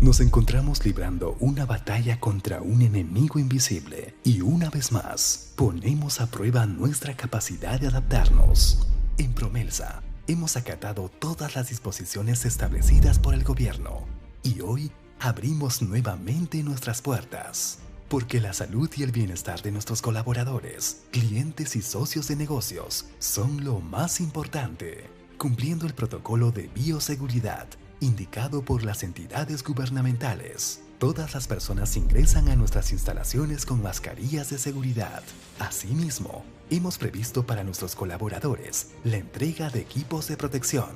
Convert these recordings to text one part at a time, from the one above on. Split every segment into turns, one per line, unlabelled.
Nos encontramos librando una batalla contra un enemigo invisible y una vez más ponemos a prueba nuestra capacidad de adaptarnos. En Promelsa hemos acatado todas las disposiciones establecidas por el gobierno y hoy abrimos nuevamente nuestras puertas. Porque la salud y el bienestar de nuestros colaboradores, clientes y socios de negocios son lo más importante, cumpliendo el protocolo de bioseguridad indicado por las entidades gubernamentales. Todas las personas ingresan a nuestras instalaciones con mascarillas de seguridad. Asimismo, hemos previsto para nuestros colaboradores la entrega de equipos de protección.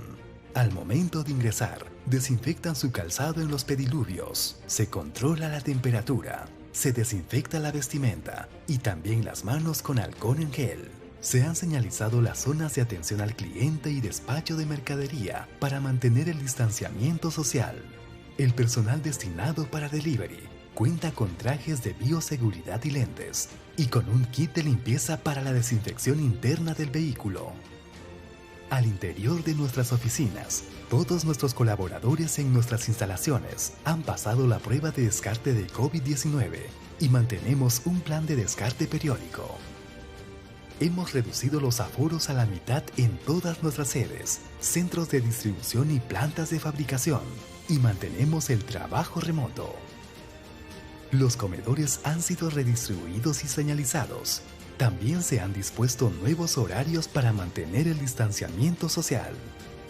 Al momento de ingresar, desinfectan su calzado en los pediluvios, se controla la temperatura, se desinfecta la vestimenta y también las manos con alcohol en gel. Se han señalizado las zonas de atención al cliente y despacho de mercadería para mantener el distanciamiento social. El personal destinado para delivery cuenta con trajes de bioseguridad y lentes, y con un kit de limpieza para la desinfección interna del vehículo. Al interior de nuestras oficinas, todos nuestros colaboradores en nuestras instalaciones han pasado la prueba de descarte de COVID-19 y mantenemos un plan de descarte periódico. Hemos reducido los aforos a la mitad en todas nuestras sedes, centros de distribución y plantas de fabricación, y mantenemos el trabajo remoto. Los comedores han sido redistribuidos y señalizados. También se han dispuesto nuevos horarios para mantener el distanciamiento social.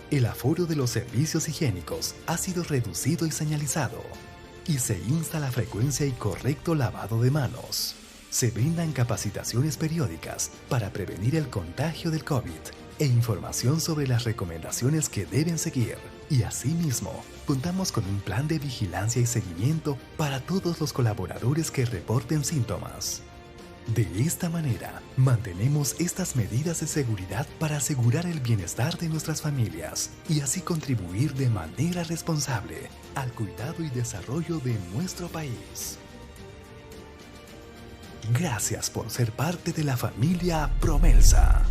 El aforo de los servicios higiénicos ha sido reducido y señalizado. Y se insta la frecuencia y correcto lavado de manos. Se brindan capacitaciones periódicas para prevenir el contagio del COVID e información sobre las recomendaciones que deben seguir. Y asimismo, contamos con un plan de vigilancia y seguimiento para todos los colaboradores que reporten síntomas. De esta manera, mantenemos estas medidas de seguridad para asegurar el bienestar de nuestras familias y así contribuir de manera responsable al cuidado y desarrollo de nuestro país. Gracias por ser parte de la familia Promelsa.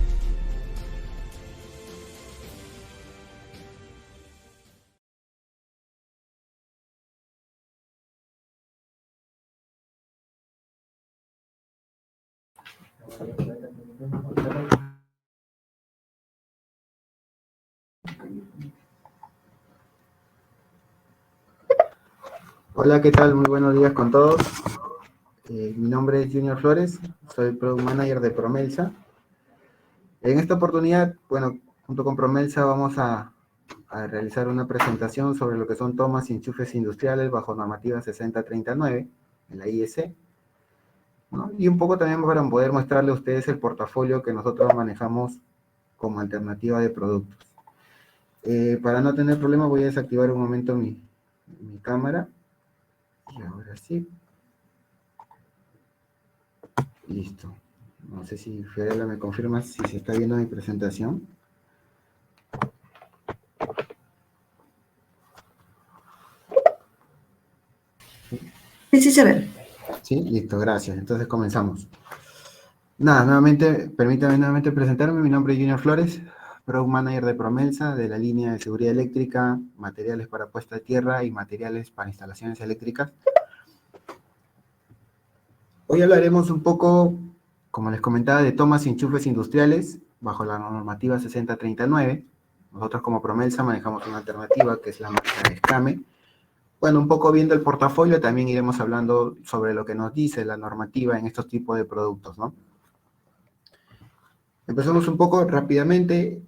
Hola, ¿qué tal? Muy buenos días con todos. Mi nombre es Junior Flores, soy Product Manager de Promelsa. En esta oportunidad, bueno, junto con Promelsa vamos a realizar una presentación sobre lo que son tomas y enchufes industriales bajo normativa 6039 en la IEC, ¿no? Y un poco también para poder mostrarle a ustedes el portafolio que nosotros manejamos como alternativa de productos. Para no tener problema voy a desactivar un momento mi cámara. Y ahora sí. Listo. No sé si Fiorella me confirma si se está viendo mi presentación.
Sí, sí se ve.
Sí, listo, gracias. Entonces comenzamos. Nada, nuevamente, permítame nuevamente presentarme. Mi nombre es Junior Flores, Product Manager de Promelsa, de la línea de seguridad eléctrica, materiales para puesta de tierra y materiales para instalaciones eléctricas. Hoy hablaremos un poco, como les comentaba, de tomas y enchufes industriales bajo la normativa 6039. Nosotros como Promelsa manejamos una alternativa que es la marca Escame. Bueno, un poco viendo el portafolio, también iremos hablando sobre lo que nos dice la normativa en estos tipos de productos, ¿no? Empezamos un poco rápidamente.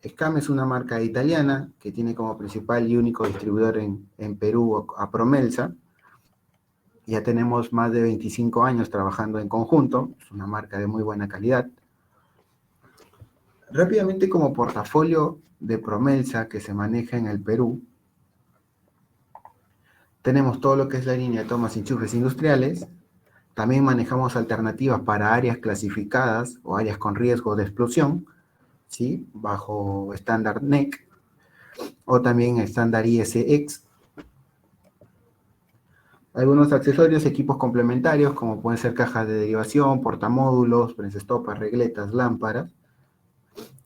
Escame es una marca italiana que tiene como principal y único distribuidor en Perú a Promelsa. Ya tenemos más de 25 años trabajando en conjunto. Es una marca de muy buena calidad. Rápidamente, como portafolio de Promelsa que se maneja en el Perú, tenemos todo lo que es la línea de tomas y enchufes industriales. También manejamos alternativas para áreas clasificadas o áreas con riesgo de explosión, ¿sí? Bajo estándar NEC o también estándar ISX. Algunos accesorios, equipos complementarios, como pueden ser cajas de derivación, portamódulos, prensastopas, regletas, lámparas.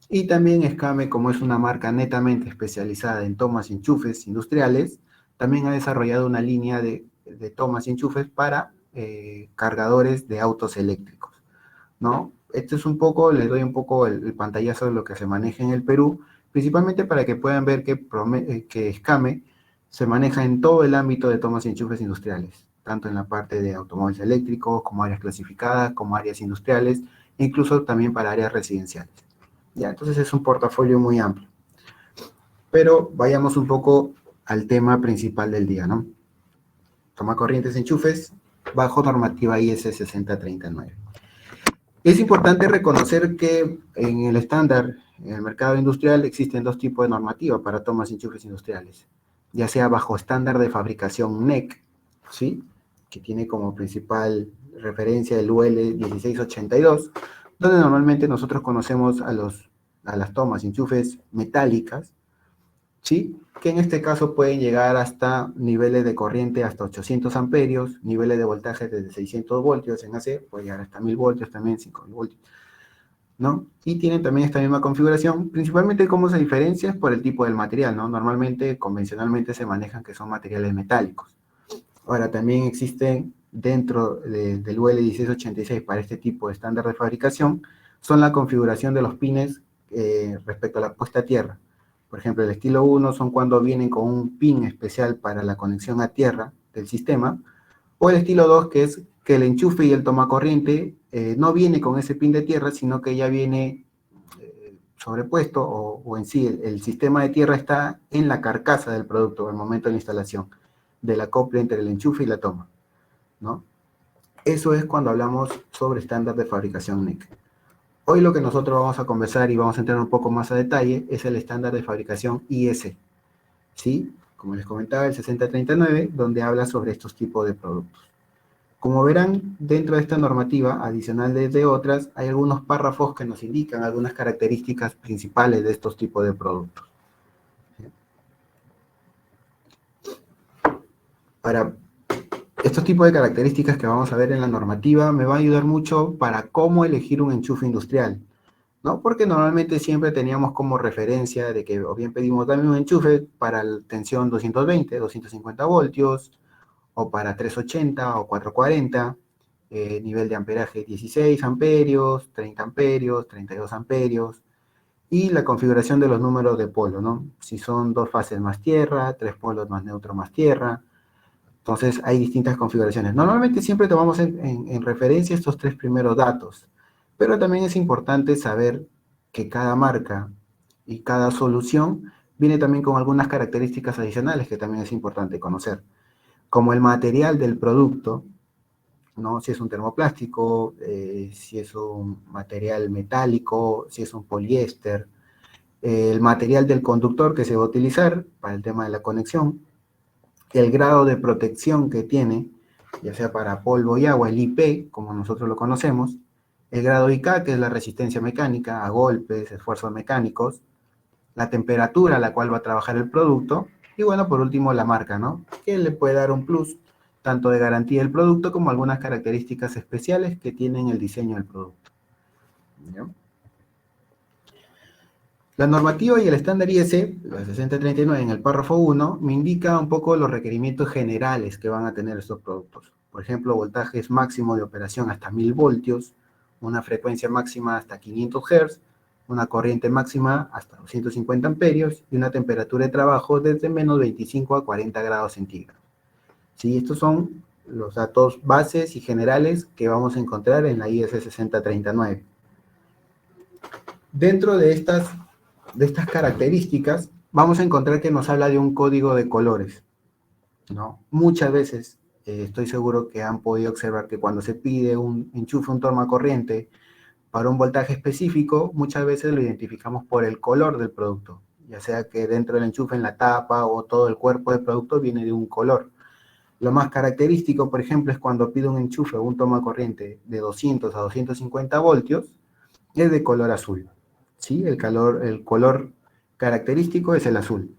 Y también Escame, como es una marca netamente especializada en tomas y enchufes industriales, también ha desarrollado una línea de tomas y enchufes para cargadores de autos eléctricos, ¿no? Esto es un poco, les doy un poco el pantallazo de lo que se maneja en el Perú, principalmente para que puedan ver que Escame se maneja en todo el ámbito de tomas y enchufes industriales, tanto en la parte de automóviles eléctricos, como áreas clasificadas, como áreas industriales, e incluso también para áreas residenciales. Ya, entonces es un portafolio muy amplio. Pero vayamos un poco al tema principal del día, ¿no? Toma corrientes, enchufes, bajo normativa IS 6039. Es importante reconocer que en el estándar, en el mercado industrial, existen dos tipos de normativa para tomas y enchufes industriales, ya sea bajo estándar de fabricación NEC, ¿sí? Que tiene como principal referencia el UL 1682, donde normalmente nosotros conocemos a las tomas y enchufes metálicas, ¿sí? Que en este caso pueden llegar hasta niveles de corriente hasta 800 amperios, niveles de voltaje desde 600 voltios en AC, puede llegar hasta 1000 voltios también, 5000 voltios, ¿no? Y tienen también esta misma configuración, principalmente cómo se diferencia es por el tipo del material, ¿no? Normalmente, convencionalmente se manejan que son materiales metálicos. Ahora, también existen dentro del UL 1686 para este tipo de estándar de fabricación, son la configuración de los pines respecto a la puesta a tierra. Por ejemplo, el estilo 1 son cuando vienen con un pin especial para la conexión a tierra del sistema, o el estilo 2, que es que el enchufe y el tomacorriente no viene con ese pin de tierra, sino que ya viene sobrepuesto, o en sí el sistema de tierra está en la carcasa del producto al momento de la instalación, del acople entre el enchufe y la toma, ¿no? Eso es cuando hablamos sobre estándar de fabricación NEC. Hoy lo que nosotros vamos a conversar y vamos a entrar un poco más a detalle es el estándar de fabricación IS, ¿sí? Como les comentaba, el 6039, donde habla sobre estos tipos de productos. Como verán, dentro de esta normativa, adicional de otras, hay algunos párrafos que nos indican algunas características principales de estos tipos de productos. Para estos tipos de características que vamos a ver en la normativa me va a ayudar mucho para cómo elegir un enchufe industrial, ¿no? Porque normalmente siempre teníamos como referencia de que o bien pedimos también un enchufe para la tensión 220, 250 voltios, o para 380 o 440, nivel de amperaje 16 amperios, 30 amperios, 32 amperios, y la configuración de los números de polo, ¿no? Si son 2 fases más tierra, 3 polos más neutro más tierra. Entonces hay distintas configuraciones. Normalmente siempre tomamos en referencia estos 3 primeros datos, pero también es importante saber que cada marca y cada solución viene también con algunas características adicionales que también es importante conocer, como el material del producto, ¿no? Si es un termoplástico, si es un material metálico, si es un poliéster, el material del conductor que se va a utilizar para el tema de la conexión, el grado de protección que tiene, ya sea para polvo y agua, el IP, como nosotros lo conocemos, el grado IK, que es la resistencia mecánica a golpes, esfuerzos mecánicos, la temperatura a la cual va a trabajar el producto, y bueno, por último, la marca, ¿no? Que le puede dar un plus, tanto de garantía del producto como algunas características especiales que tienen el diseño del producto. ¿Ya? La normativa y el estándar IS, la 6039 en el párrafo 1, me indica un poco los requerimientos generales que van a tener estos productos. Por ejemplo, voltajes máximo de operación hasta 1000 voltios, una frecuencia máxima hasta 500 Hz, una corriente máxima hasta 250 amperios y una temperatura de trabajo desde menos 25 a 40 grados centígrados. ¿Sí? Estos son los datos bases y generales que vamos a encontrar en la IS 6039. Dentro de estas características, vamos a encontrar que nos habla de un código de colores, ¿no? Muchas veces, estoy seguro que han podido observar que cuando se pide un enchufe, un tomacorriente para un voltaje específico, muchas veces lo identificamos por el color del producto, ya sea que dentro del enchufe, en la tapa o todo el cuerpo del producto viene de un color. Lo más característico, por ejemplo, es cuando pido un enchufe o un tomacorriente de 200 a 250 voltios, es de color azul. ¿Sí? El color característico es el azul.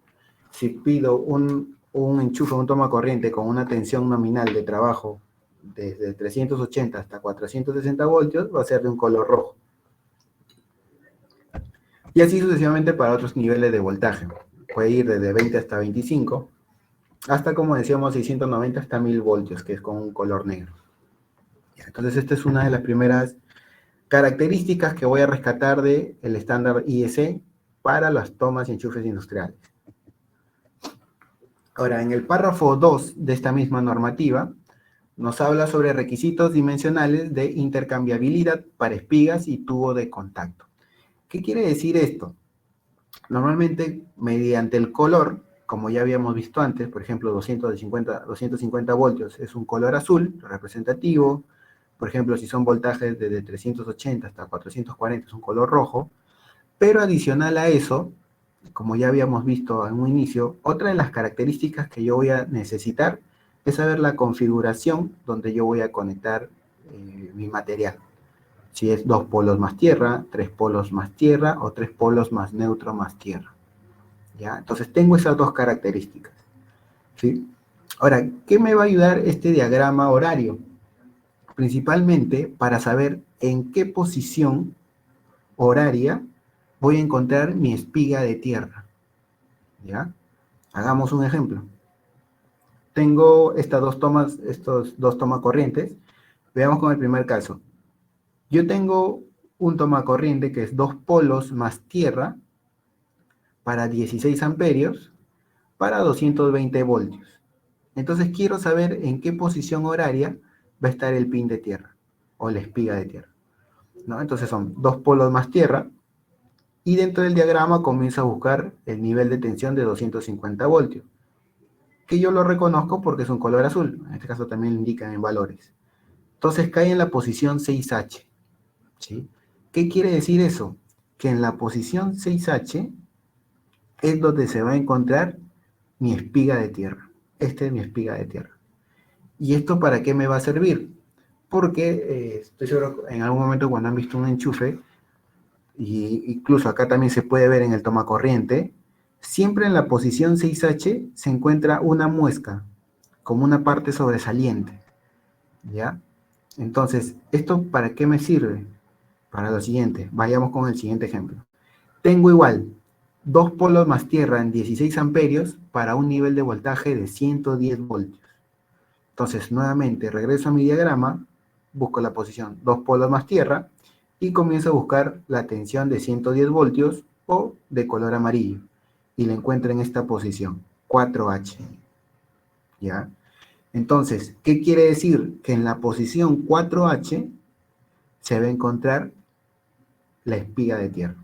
Si pido un enchufe, un tomacorriente con una tensión nominal de trabajo desde 380 hasta 460 voltios, va a ser de un color rojo. Y así sucesivamente para otros niveles de voltaje. Puede ir desde 20 hasta 25. hasta, como decíamos, 690 hasta 1000 voltios, que es con un color negro. Entonces, esta es una de las primeras características que voy a rescatar del estándar IEC para las tomas y enchufes industriales. Ahora, en el párrafo 2 de esta misma normativa, nos habla sobre requisitos dimensionales de intercambiabilidad para espigas y tubo de contacto. ¿Qué quiere decir esto? Normalmente, mediante el color, como ya habíamos visto antes, por ejemplo, 250 voltios es un color azul representativo. Por ejemplo, si son voltajes desde 380 hasta 440 es un color rojo. Pero adicional a eso, como ya habíamos visto en un inicio, otra de las características que yo voy a necesitar es saber la configuración donde yo voy a conectar mi material. Si es 2 polos más tierra, 3 polos más tierra o 3 polos más neutro más tierra. ¿Ya? Entonces tengo esas dos características. ¿Sí? Ahora, ¿qué me va a ayudar este diagrama horario? Principalmente para saber en qué posición horaria voy a encontrar mi espiga de tierra. ¿Ya? Hagamos un ejemplo. Tengo estos dos tomas corrientes. Veamos con el primer caso. Yo tengo un tomacorriente que es 2 polos más tierra para 16 amperios para 220 voltios. Entonces quiero saber en qué posición horaria va a estar el pin de tierra o la espiga de tierra, ¿no? Entonces son 2 polos más tierra y dentro del diagrama comienzo a buscar el nivel de tensión de 250 voltios, que yo lo reconozco porque es un color azul. En este caso también lo indican en valores. Entonces cae en la posición 6H. ¿Sí? ¿Qué quiere decir eso? Que en la posición 6H es donde se va a encontrar mi espiga de tierra. Esta es mi espiga de tierra. ¿Y esto para qué me va a servir? Porque estoy seguro en algún momento cuando han visto un enchufe, y incluso acá también se puede ver en el tomacorriente, siempre en la posición 6H se encuentra una muesca, como una parte sobresaliente. ¿Ya? Entonces, ¿esto para qué me sirve? Para lo siguiente, vayamos con el siguiente ejemplo. Tengo igual 2 polos más tierra en 16 amperios para un nivel de voltaje de 110 voltios. Entonces, nuevamente, regreso a mi diagrama, busco la posición 2 polos más tierra y comienzo a buscar la tensión de 110 voltios o de color amarillo. Y la encuentro en esta posición, 4H. ¿Ya? Entonces, ¿qué quiere decir? Que en la posición 4H se va a encontrar la espiga de tierra.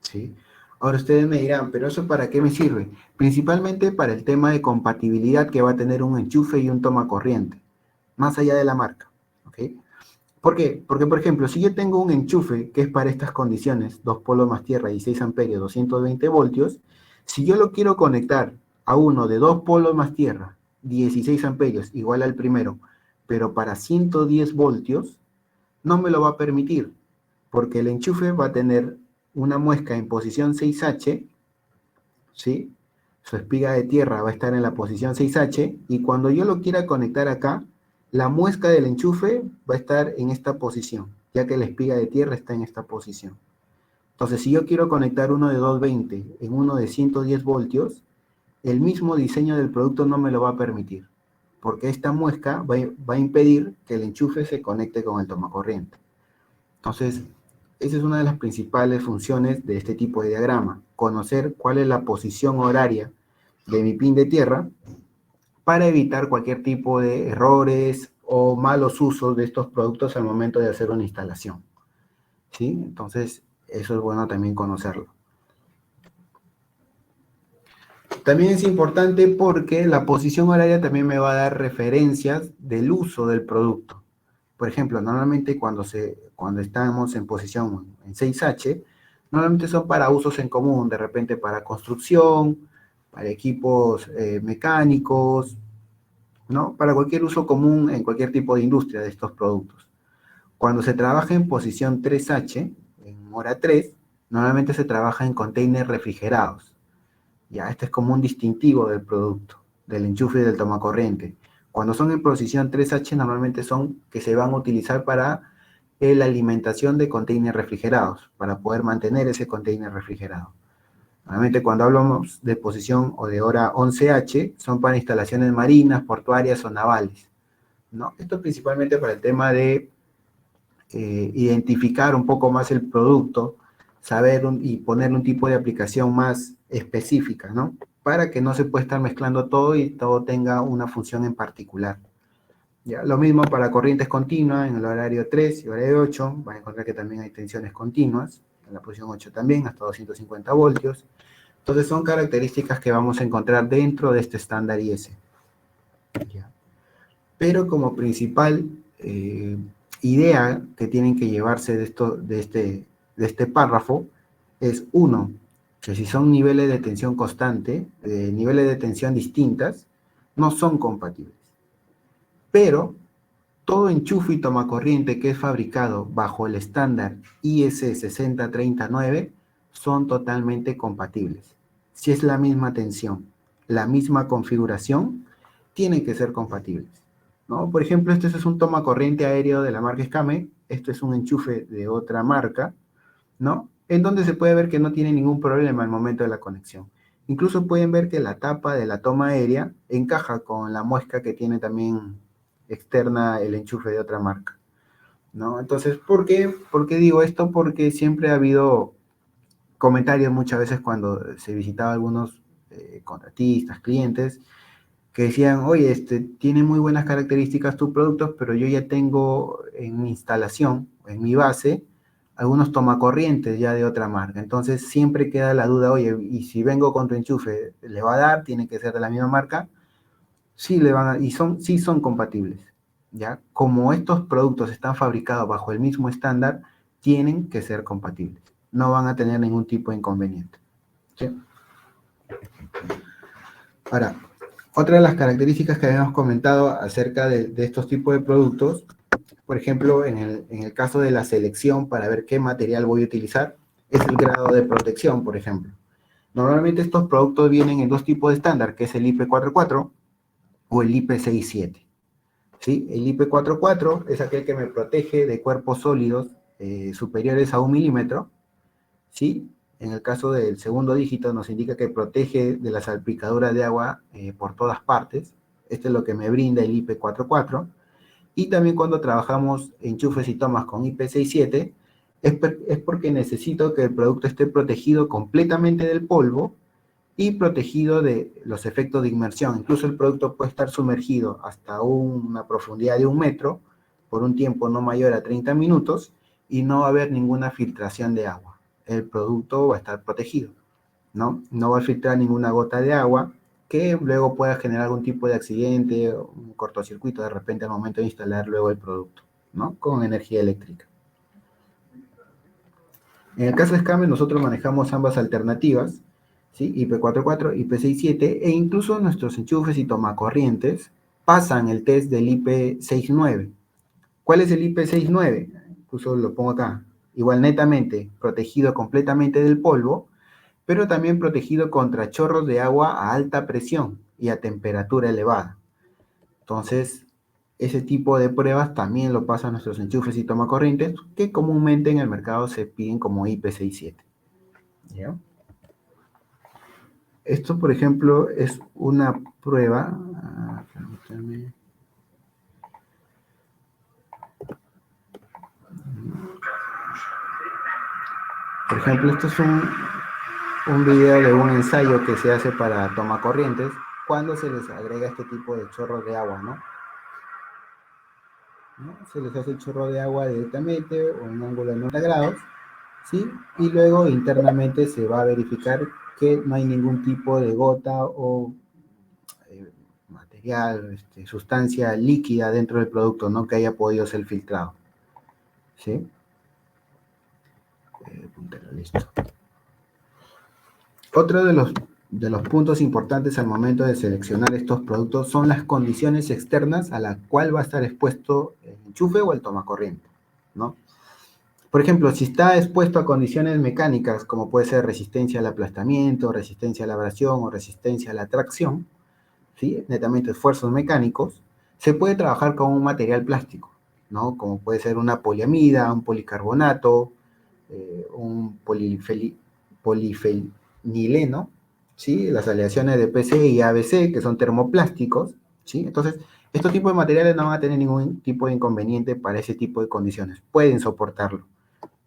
¿Sí? Ahora ustedes me dirán, ¿pero eso para qué me sirve? Principalmente para el tema de compatibilidad que va a tener un enchufe y un tomacorriente, más allá de la marca. ¿Ok? ¿Por qué? Porque, por ejemplo, si yo tengo un enchufe que es para estas condiciones, 2 polos más tierra, 16 amperios, 220 voltios, si yo lo quiero conectar a uno de 2 polos más tierra, 16 amperios, igual al primero, pero para 110 voltios, no me lo va a permitir, porque el enchufe va a tener una muesca en posición 6H, ¿sí? Su espiga de tierra va a estar en la posición 6H, y cuando yo lo quiera conectar acá, la muesca del enchufe va a estar en esta posición, ya que la espiga de tierra está en esta posición. Entonces, si yo quiero conectar uno de 220 en uno de 110 voltios, el mismo diseño del producto no me lo va a permitir, porque esta muesca va a impedir que el enchufe se conecte con el tomacorriente. Entonces, esa es una de las principales funciones de este tipo de diagrama, conocer cuál es la posición horaria de mi pin de tierra para evitar cualquier tipo de errores o malos usos de estos productos al momento de hacer una instalación. ¿Sí? Entonces, eso es bueno también conocerlo. También es importante porque la posición horaria también me va a dar referencias del uso del producto. Por ejemplo, normalmente cuando estamos en posición en 6H, normalmente son para usos en común, de repente para construcción, para equipos mecánicos, ¿no? Para cualquier uso común en cualquier tipo de industria de estos productos. Cuando se trabaja en posición 3H, en hora 3, normalmente se trabaja en containers refrigerados. Ya, este es como un distintivo del producto, del enchufe y del tomacorriente. Cuando son en posición 3H, normalmente son que se van a utilizar para la alimentación de containers refrigerados, para poder mantener ese container refrigerado. Normalmente cuando hablamos de posición o de hora 11H, son para instalaciones marinas, portuarias o navales, ¿no? Esto principalmente para el tema de identificar un poco más el producto, saber y ponerle un tipo de aplicación más específica, ¿no? Para que no se pueda estar mezclando todo y todo tenga una función en particular. ¿Ya? Lo mismo para corrientes continuas en el horario 3 y horario 8, van a encontrar que también hay tensiones continuas, en la posición 8 también, hasta 250 voltios. Entonces son características que vamos a encontrar dentro de este estándar IS. ¿Ya? Pero como principal idea que tienen que llevarse de este párrafo es, uno, que si son niveles de tensión constante, niveles de tensión distintas, no son compatibles. Pero todo enchufe y tomacorriente que es fabricado bajo el estándar IS 6039 son totalmente compatibles. Si es la misma tensión, la misma configuración, tienen que ser compatibles, ¿no? Por ejemplo, este es un tomacorriente aéreo de la marca Scame, esto es un enchufe de otra marca, ¿no? En donde se puede ver que no tiene ningún problema al momento de la conexión. Incluso pueden ver que la tapa de la toma aérea encaja con la muesca que tiene también externa el enchufe de otra marca, ¿no? Entonces, ¿por qué digo esto? Porque siempre ha habido comentarios muchas veces cuando se visitaba a algunos contratistas, clientes, que decían, oye, tiene muy buenas características tus productos, pero yo ya tengo en mi instalación, en mi base, algunos tomacorrientes ya de otra marca. Entonces siempre queda la duda, oye, y si vengo con tu enchufe, ¿le va a dar? ¿Tiene que ser de la misma marca? Sí, le van a, y sí son compatibles, ¿ya? Como estos productos están fabricados bajo el mismo estándar, tienen que ser compatibles. No van a tener ningún tipo de inconveniente, ¿sí? Ahora, otra de las características que habíamos comentado acerca de estos tipos de productos, por ejemplo, en el caso de la selección para ver qué material voy a utilizar, es el grado de protección, por ejemplo. Normalmente estos productos vienen en dos tipos de estándar, que es el IP44 o el IP67. ¿Sí? El IP44 es aquel que me protege de cuerpos sólidos superiores a 1 milímetro, ¿sí? En el caso del segundo dígito nos indica que protege de la salpicadura de agua por todas partes. Este es lo que me brinda el IP44. Y también cuando trabajamos enchufes y tomas con IP67, es porque necesito que el producto esté protegido completamente del polvo y protegido de los efectos de inmersión. Incluso el producto puede estar sumergido hasta una profundidad de 1 metro por un tiempo no mayor a 30 minutos y no va a haber ninguna filtración de agua. El producto va a estar protegido, ¿no? No va a filtrar ninguna gota de agua que luego pueda generar algún tipo de accidente, un cortocircuito de repente al momento de instalar luego el producto, ¿no? Con energía eléctrica. En el caso de Scame nosotros manejamos ambas alternativas, ¿sí? IP44, IP67, e incluso nuestros enchufes y tomacorrientes pasan el test del IP69. ¿Cuál es el IP69? Incluso lo pongo acá. Igual netamente protegido completamente del polvo, pero también protegido contra chorros de agua a alta presión y a temperatura elevada. Entonces, ese tipo de pruebas también lo pasan nuestros enchufes y tomacorrientes, que comúnmente en el mercado se piden como IP67. ¿Ya? Esto, por ejemplo, es una prueba. Permítanme. Por ejemplo, esto es un video de un ensayo que se hace para tomacorrientes cuando se les agrega este tipo de chorros de agua, ¿no? Se les hace el chorro de agua directamente o en un ángulo de 90 grados, ¿sí? Y luego internamente se va a verificar que no hay ningún tipo de gota o material, sustancia líquida dentro del producto, ¿no? Que haya podido ser filtrado, ¿sí? Listo. Otro de los puntos importantes al momento de seleccionar estos productos son las condiciones externas a las cuales va a estar expuesto el enchufe o el tomacorriente, ¿no? Por ejemplo, si está expuesto a condiciones mecánicas, como puede ser resistencia al aplastamiento, resistencia a la abrasión o resistencia a la tracción, ¿sí? Netamente esfuerzos mecánicos, se puede trabajar con un material plástico, ¿no? Como puede ser una poliamida, un policarbonato, un nileno, ¿sí? Las aleaciones de PC y ABC, que son termoplásticos, ¿sí? Entonces, estos tipos de materiales no van a tener ningún tipo de inconveniente para ese tipo de condiciones. Pueden soportarlo,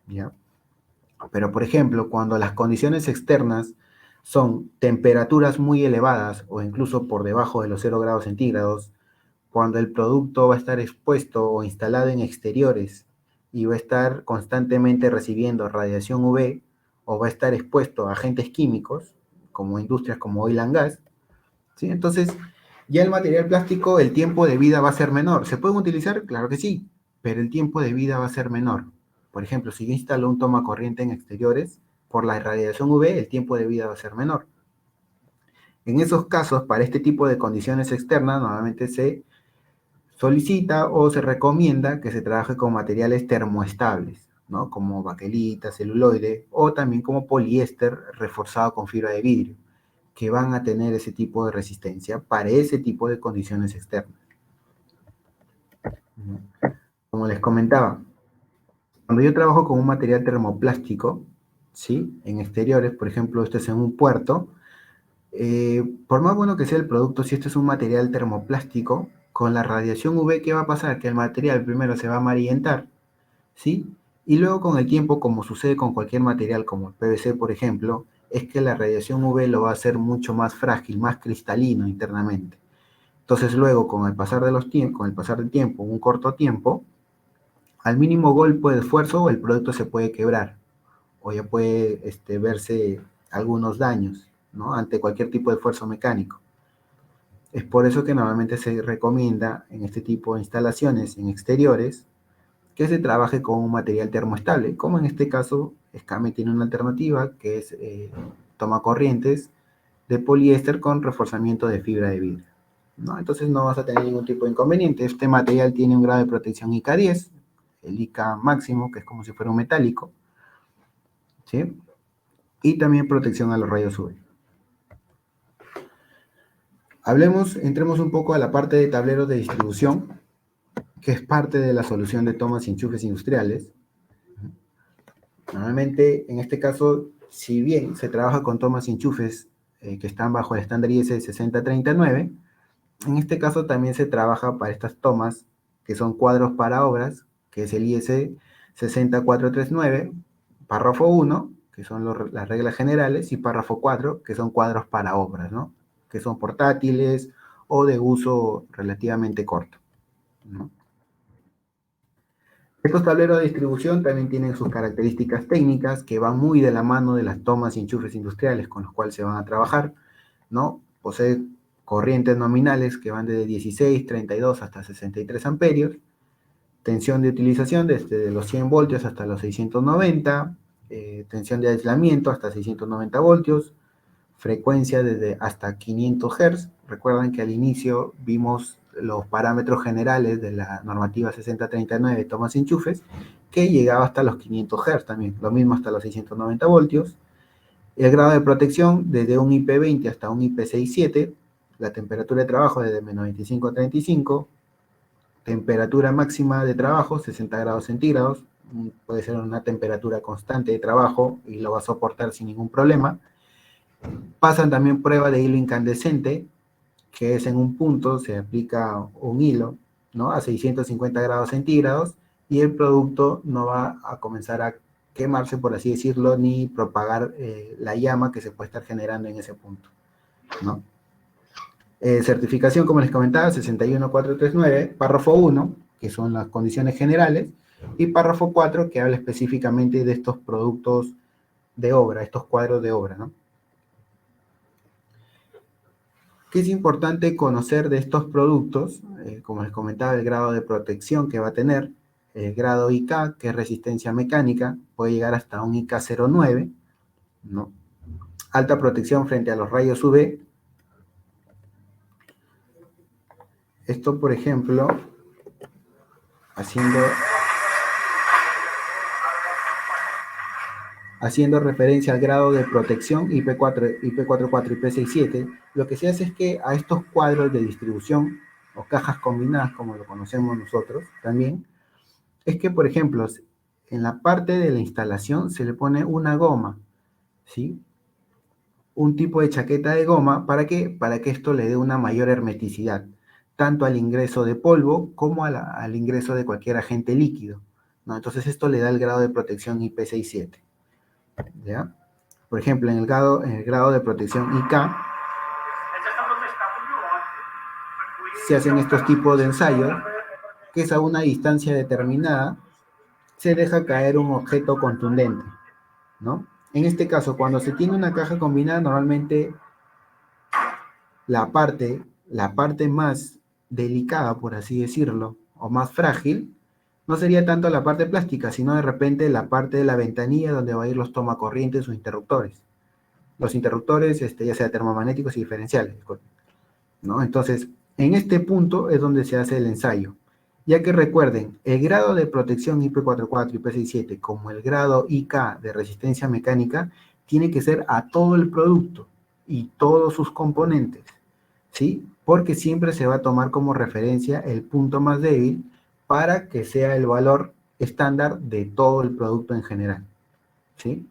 ¿ya? Pero, por ejemplo, cuando las condiciones externas son temperaturas muy elevadas o incluso por debajo de los 0 grados centígrados, cuando el producto va a estar expuesto o instalado en exteriores y va a estar constantemente recibiendo radiación UV o va a estar expuesto a agentes químicos, como industrias como oil and gas, ¿sí? Entonces, ya el material plástico, el tiempo de vida va a ser menor. ¿Se pueden utilizar? Claro que sí, pero el tiempo de vida va a ser menor. Por ejemplo, si yo instalo un toma corriente en exteriores, por la radiación UV, el tiempo de vida va a ser menor. En esos casos, para este tipo de condiciones externas, normalmente se solicita o se recomienda que se trabaje con materiales termoestables, ¿no? Como baquelita, celuloide o también como poliéster reforzado con fibra de vidrio, que van a tener ese tipo de resistencia para ese tipo de condiciones externas. Como les comentaba, cuando yo trabajo con un material termoplástico, ¿sí? En exteriores, por ejemplo, esto es en un puerto, por más bueno que sea el producto, si esto es un material termoplástico, con la radiación UV, ¿qué va a pasar? Que el material primero se va a amarillentar, ¿sí? Y luego con el tiempo, como sucede con cualquier material como el PVC, por ejemplo, es que la radiación UV lo va a hacer mucho más frágil, más cristalino internamente. Entonces luego, con el pasar de los tiempos, con el pasar del tiempo, un corto tiempo, al mínimo golpe de esfuerzo, el producto se puede quebrar o ya puede verse algunos daños, ¿no? Ante cualquier tipo de esfuerzo mecánico. Es por eso que normalmente se recomienda en este tipo de instalaciones en exteriores que se trabaje con un material termoestable, como en este caso Scame tiene una alternativa que es tomacorrientes de poliéster con reforzamiento de fibra de vidrio, ¿no? Entonces no vas a tener ningún tipo de inconveniente. Este material tiene un grado de protección IK10, el IK máximo, que es como si fuera un metálico, ¿sí? Y también protección a los rayos UV. Entremos un poco a la parte de tableros de distribución, que es parte de la solución de tomas y enchufes industriales. Normalmente, en este caso, si bien se trabaja con tomas y enchufes que están bajo el estándar IS 6039, en este caso también se trabaja para estas tomas que son cuadros para obras, que es el IS 60439, párrafo 1, que son las reglas generales, y párrafo 4, que son cuadros para obras, ¿no? Que son portátiles o de uso relativamente corto, ¿no? Estos tableros de distribución también tienen sus características técnicas que van muy de la mano de las tomas y enchufes industriales con los cuales se van a trabajar, ¿no? Posee corrientes nominales que van desde 16, 32 hasta 63 amperios, tensión de utilización desde los 100 voltios hasta los 690, tensión de aislamiento hasta 690 voltios, frecuencia desde hasta 500 Hz. Recuerdan que al inicio vimos los parámetros generales de la normativa 6039 de tomas y enchufes, que llegaba hasta los 500 Hz también, lo mismo hasta los 690 voltios. El grado de protección desde un IP20 hasta un IP67, la temperatura de trabajo desde menos 25 a 35, temperatura máxima de trabajo 60 grados centígrados, puede ser una temperatura constante de trabajo y lo va a soportar sin ningún problema. Pasan también prueba de hilo incandescente, que es en un punto, se aplica un hilo, ¿no? A 650 grados centígrados y el producto no va a comenzar a quemarse, por así decirlo, ni propagar la llama que se puede estar generando en ese punto, ¿no? Certificación, como les comentaba, 61439, párrafo 1, que son las condiciones generales, y párrafo 4, que habla específicamente de estos productos de obra, estos cuadros de obra, ¿no? ¿Qué es importante conocer de estos productos? Como les comentaba, el grado de protección que va a tener, el grado IK, que es resistencia mecánica, puede llegar hasta un IK 09, ¿no? Alta protección frente a los rayos UV. Esto, por ejemplo, haciendo referencia al grado de protección IP4, IP44, IP67, lo que se hace es que a estos cuadros de distribución, o cajas combinadas, como lo conocemos nosotros también, es que, por ejemplo, en la parte de la instalación se le pone una goma, ¿sí? un tipo de chaqueta de goma. ¿Para qué? Para que esto le dé una mayor hermeticidad, tanto al ingreso de polvo como al ingreso de cualquier agente líquido, ¿no? Entonces esto le da el grado de protección IP67, ¿ya? Por ejemplo, en el grado de protección IK se hacen estos tipos de ensayos, que es a una distancia determinada, se deja caer un objeto contundente, ¿no? En este caso, cuando se tiene una caja combinada, normalmente la parte más delicada, por así decirlo, o más frágil, no sería tanto la parte plástica, sino de repente la parte de la ventanilla donde va a ir los tomacorrientes o interruptores. Los interruptores, ya sea termomagnéticos y diferenciales, ¿no? Entonces, en este punto es donde se hace el ensayo. Ya que recuerden, el grado de protección IP44 y IP67, como el grado IK de resistencia mecánica, tiene que ser a todo el producto y todos sus componentes, ¿sí? Porque siempre se va a tomar como referencia el punto más débil para que sea el valor estándar de todo el producto en general, ¿sí?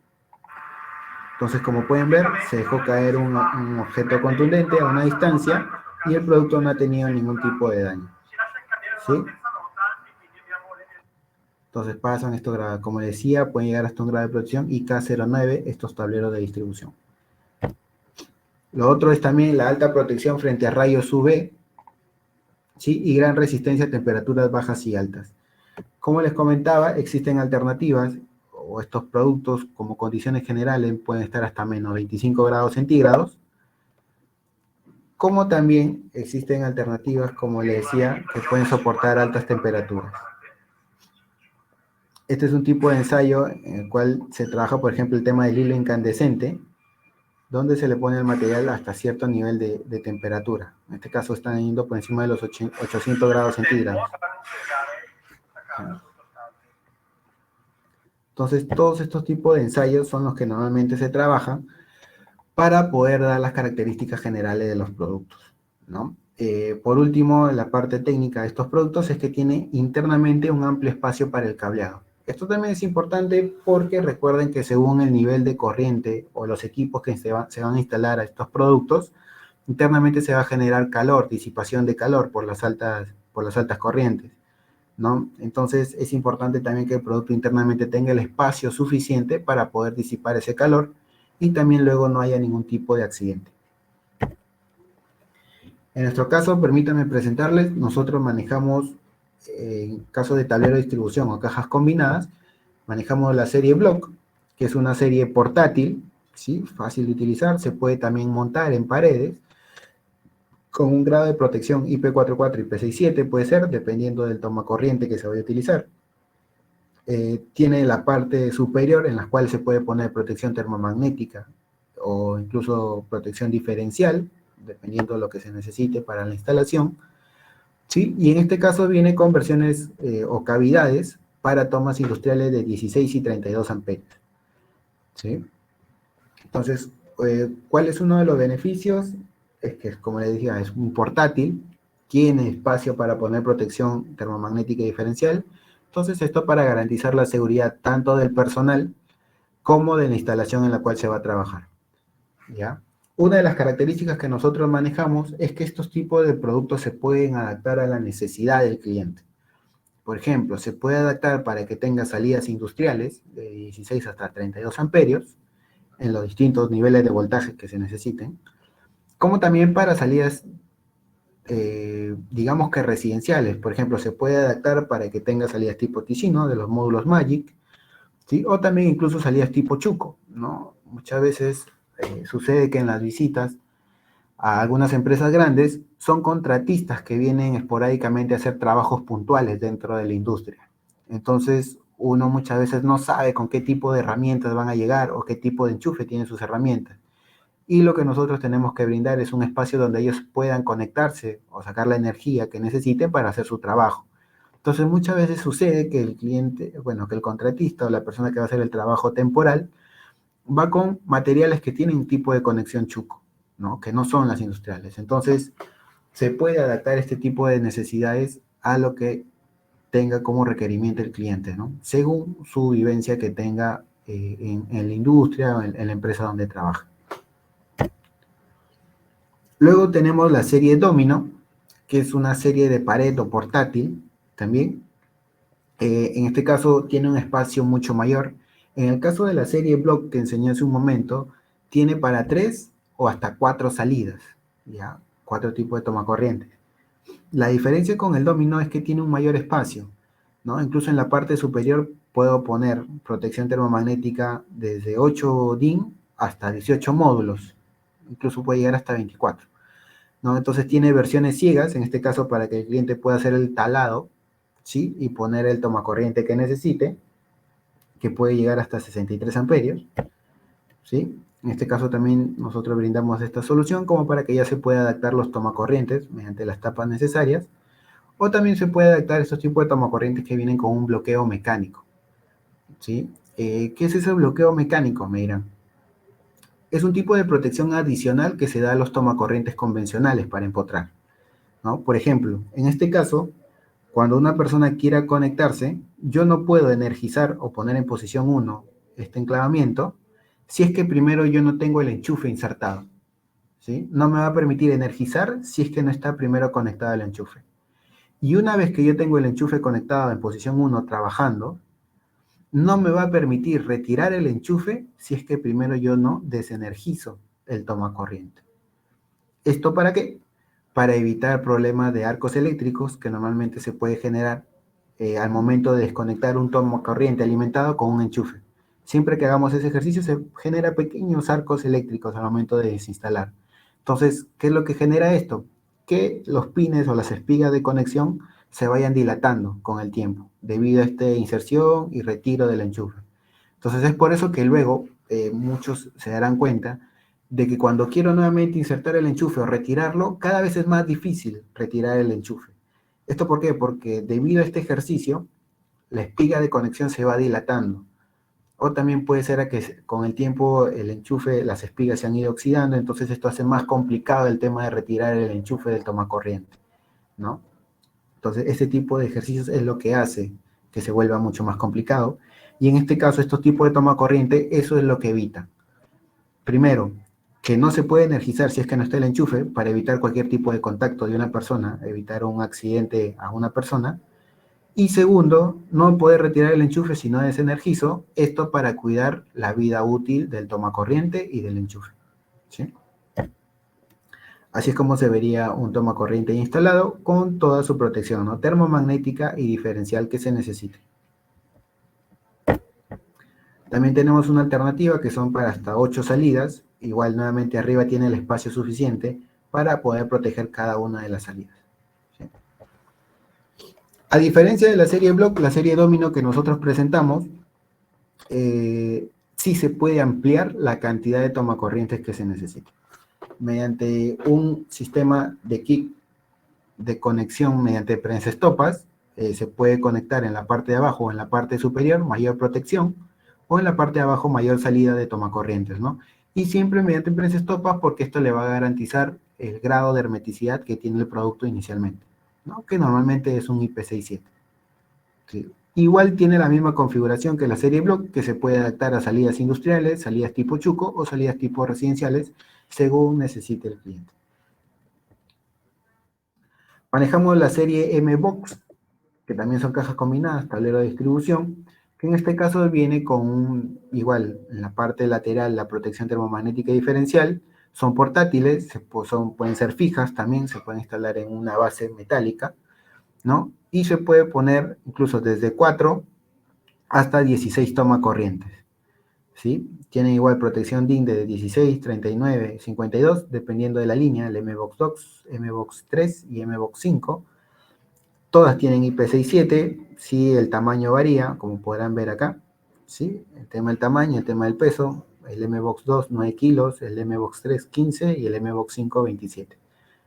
Entonces, como pueden ver, se dejó caer un objeto contundente a una distancia y el producto no ha tenido ningún tipo de daño, ¿sí? Entonces pasan estos grados, como decía, pueden llegar hasta un grado de protección y K09, estos tableros de distribución. Lo otro es también la alta protección frente a rayos UV, ¿sí? Y gran resistencia a temperaturas bajas y altas. Como les comentaba, existen alternativas, o estos productos como condiciones generales pueden estar hasta menos 25 grados centígrados, como también existen alternativas, como les decía, que pueden soportar altas temperaturas. Este es un tipo de ensayo en el cual se trabaja, por ejemplo, el tema del hilo incandescente, donde se le pone el material hasta cierto nivel de temperatura. En este caso están yendo por encima de los 800 grados centígrados. Entonces, todos estos tipos de ensayos son los que normalmente se trabajan para poder dar las características generales de los productos, ¿no? Por último, la parte técnica de estos productos es que tiene internamente un amplio espacio para el cableado. Esto también es importante porque recuerden que según el nivel de corriente o los equipos que se van a instalar a estos productos, internamente se va a generar calor, disipación de calor por las altas corrientes, ¿no? Entonces es importante también que el producto internamente tenga el espacio suficiente para poder disipar ese calor y también luego no haya ningún tipo de accidente. En nuestro caso, permítanme presentarles, nosotros manejamos, en caso de tablero de distribución o cajas combinadas, manejamos la serie Block, que es una serie portátil, ¿sí? Fácil de utilizar, se puede también montar en paredes, con un grado de protección IP44 y IP67 puede ser, dependiendo del tomacorriente que se vaya a utilizar. Tiene la parte superior en la cual se puede poner protección termomagnética o incluso protección diferencial, dependiendo de lo que se necesite para la instalación, ¿sí? Y en este caso viene con versiones o cavidades para tomas industriales de 16 y 32 amperios, ¿sí? Entonces, ¿cuál es uno de los beneficios? Es que, como les decía, es un portátil, tiene espacio para poner protección termomagnética diferencial. Entonces, esto para garantizar la seguridad tanto del personal como de la instalación en la cual se va a trabajar, ¿ya? Una de las características que nosotros manejamos es que estos tipos de productos se pueden adaptar a la necesidad del cliente. Por ejemplo, se puede adaptar para que tenga salidas industriales de 16 hasta 32 amperios, en los distintos niveles de voltaje que se necesiten, como también para salidas, digamos que residenciales. Por ejemplo, se puede adaptar para que tenga salidas tipo Ticino, de los módulos Magic, ¿sí? O también incluso salidas tipo Chuco, ¿no? Muchas veces sucede que en las visitas a algunas empresas grandes son contratistas que vienen esporádicamente a hacer trabajos puntuales dentro de la industria. Entonces, uno muchas veces no sabe con qué tipo de herramientas van a llegar o qué tipo de enchufe tienen sus herramientas. Y lo que nosotros tenemos que brindar es un espacio donde ellos puedan conectarse o sacar la energía que necesiten para hacer su trabajo. Entonces, muchas veces sucede que el cliente, bueno, que el contratista o la persona que va a hacer el trabajo temporal va con materiales que tienen un tipo de conexión chuco, ¿no? Que no son las industriales. Entonces, se puede adaptar este tipo de necesidades a lo que tenga como requerimiento el cliente, ¿no? Según su vivencia que tenga en la industria o en la empresa donde trabaja. Luego tenemos la serie Domino, que es una serie de pared o portátil también. En este caso tiene un espacio mucho mayor. En el caso de la serie Block que enseñé hace un momento, tiene para 3 o hasta 4 salidas, ¿ya? 4 tipos de tomacorrientes. La diferencia con el Domino es que tiene un mayor espacio, ¿no? Incluso en la parte superior puedo poner protección termomagnética desde 8 DIN hasta 18 módulos, incluso puede llegar hasta 24, ¿no? Entonces tiene versiones ciegas, en este caso para que el cliente pueda hacer el talado, ¿sí? Y poner el tomacorriente que necesite, que puede llegar hasta 63 amperios, ¿sí? En este caso también nosotros brindamos esta solución como para que ya se pueda adaptar los tomacorrientes mediante las tapas necesarias, o también se puede adaptar estos tipos de tomacorrientes que vienen con un bloqueo mecánico, ¿sí? ¿Qué es ese bloqueo mecánico? Me dirán. Es un tipo de protección adicional que se da a los tomacorrientes convencionales para empotrar, ¿no? Por ejemplo, en este caso, cuando una persona quiera conectarse, yo no puedo energizar o poner en posición 1 este enclavamiento si es que primero yo no tengo el enchufe insertado, ¿sí? No me va a permitir energizar si es que no está primero conectado el enchufe. Y una vez que yo tengo el enchufe conectado en posición 1 trabajando, no me va a permitir retirar el enchufe si es que primero yo no desenergizo el tomacorriente. ¿Esto para qué? Para evitar problemas de arcos eléctricos que normalmente se puede generar al momento de desconectar un tomacorriente alimentado con un enchufe. Siempre que hagamos ese ejercicio se genera pequeños arcos eléctricos al momento de desinstalar. Entonces, ¿qué es lo que genera esto? Que los pines o las espigas de conexión se vayan dilatando con el tiempo, debido a esta inserción y retiro del enchufe. Entonces es por eso que luego muchos se darán cuenta de que cuando quiero nuevamente insertar el enchufe o retirarlo, cada vez es más difícil retirar el enchufe. ¿Esto por qué? Porque debido a este ejercicio, la espiga de conexión se va dilatando. O también puede ser a que con el tiempo el enchufe, las espigas se han ido oxidando, entonces esto hace más complicado el tema de retirar el enchufe del tomacorriente, ¿no? Entonces, este tipo de ejercicios es lo que hace que se vuelva mucho más complicado. Y en este caso, estos tipos de tomacorriente, eso es lo que evita. Primero, que no se puede energizar si es que no está el enchufe, para evitar cualquier tipo de contacto de una persona, evitar un accidente a una persona. Y segundo, no poder retirar el enchufe si no desenergizo, esto para cuidar la vida útil del tomacorriente y del enchufe, ¿sí? Así es como se vería un tomacorriente instalado con toda su protección, ¿no? Termomagnética y diferencial que se necesite. También tenemos una alternativa que son para hasta 8 salidas. Igual nuevamente arriba tiene el espacio suficiente para poder proteger cada una de las salidas, ¿sí? A diferencia de la serie Block, la serie Domino que nosotros presentamos, sí se puede ampliar la cantidad de tomacorrientes que se necesita. Mediante un sistema de kick de conexión mediante prensa-estopas, se puede conectar en la parte de abajo o en la parte superior, mayor protección, o en la parte de abajo, mayor salida de tomacorrientes, ¿no? Y siempre mediante prensa-estopas, porque esto le va a garantizar el grado de hermeticidad que tiene el producto inicialmente, ¿no? Que normalmente es un IP67. ¿Sí? Igual tiene la misma configuración que la serie Block, que se puede adaptar a salidas industriales, salidas tipo Chuco o salidas tipo residenciales, según necesite el cliente. Manejamos la serie M-Box, que también son cajas combinadas, tablero de distribución, que en este caso viene con igual, en la parte lateral, la protección termomagnética diferencial. Son portátiles, pueden ser fijas también, se pueden instalar en una base metálica, ¿no? Y se puede poner incluso desde 4 hasta 16 tomacorrientes, ¿sí? Tienen igual protección DIN de 16, 39, 52, dependiendo de la línea, el M-Box 2, M-Box 3 y M-Box 5. Todas tienen IP67, sí, el tamaño varía, como podrán ver acá, ¿sí? El tema del tamaño, el tema del peso, el M-Box 2 9 kilos, el M-Box 3 15 y el M-Box 5 27.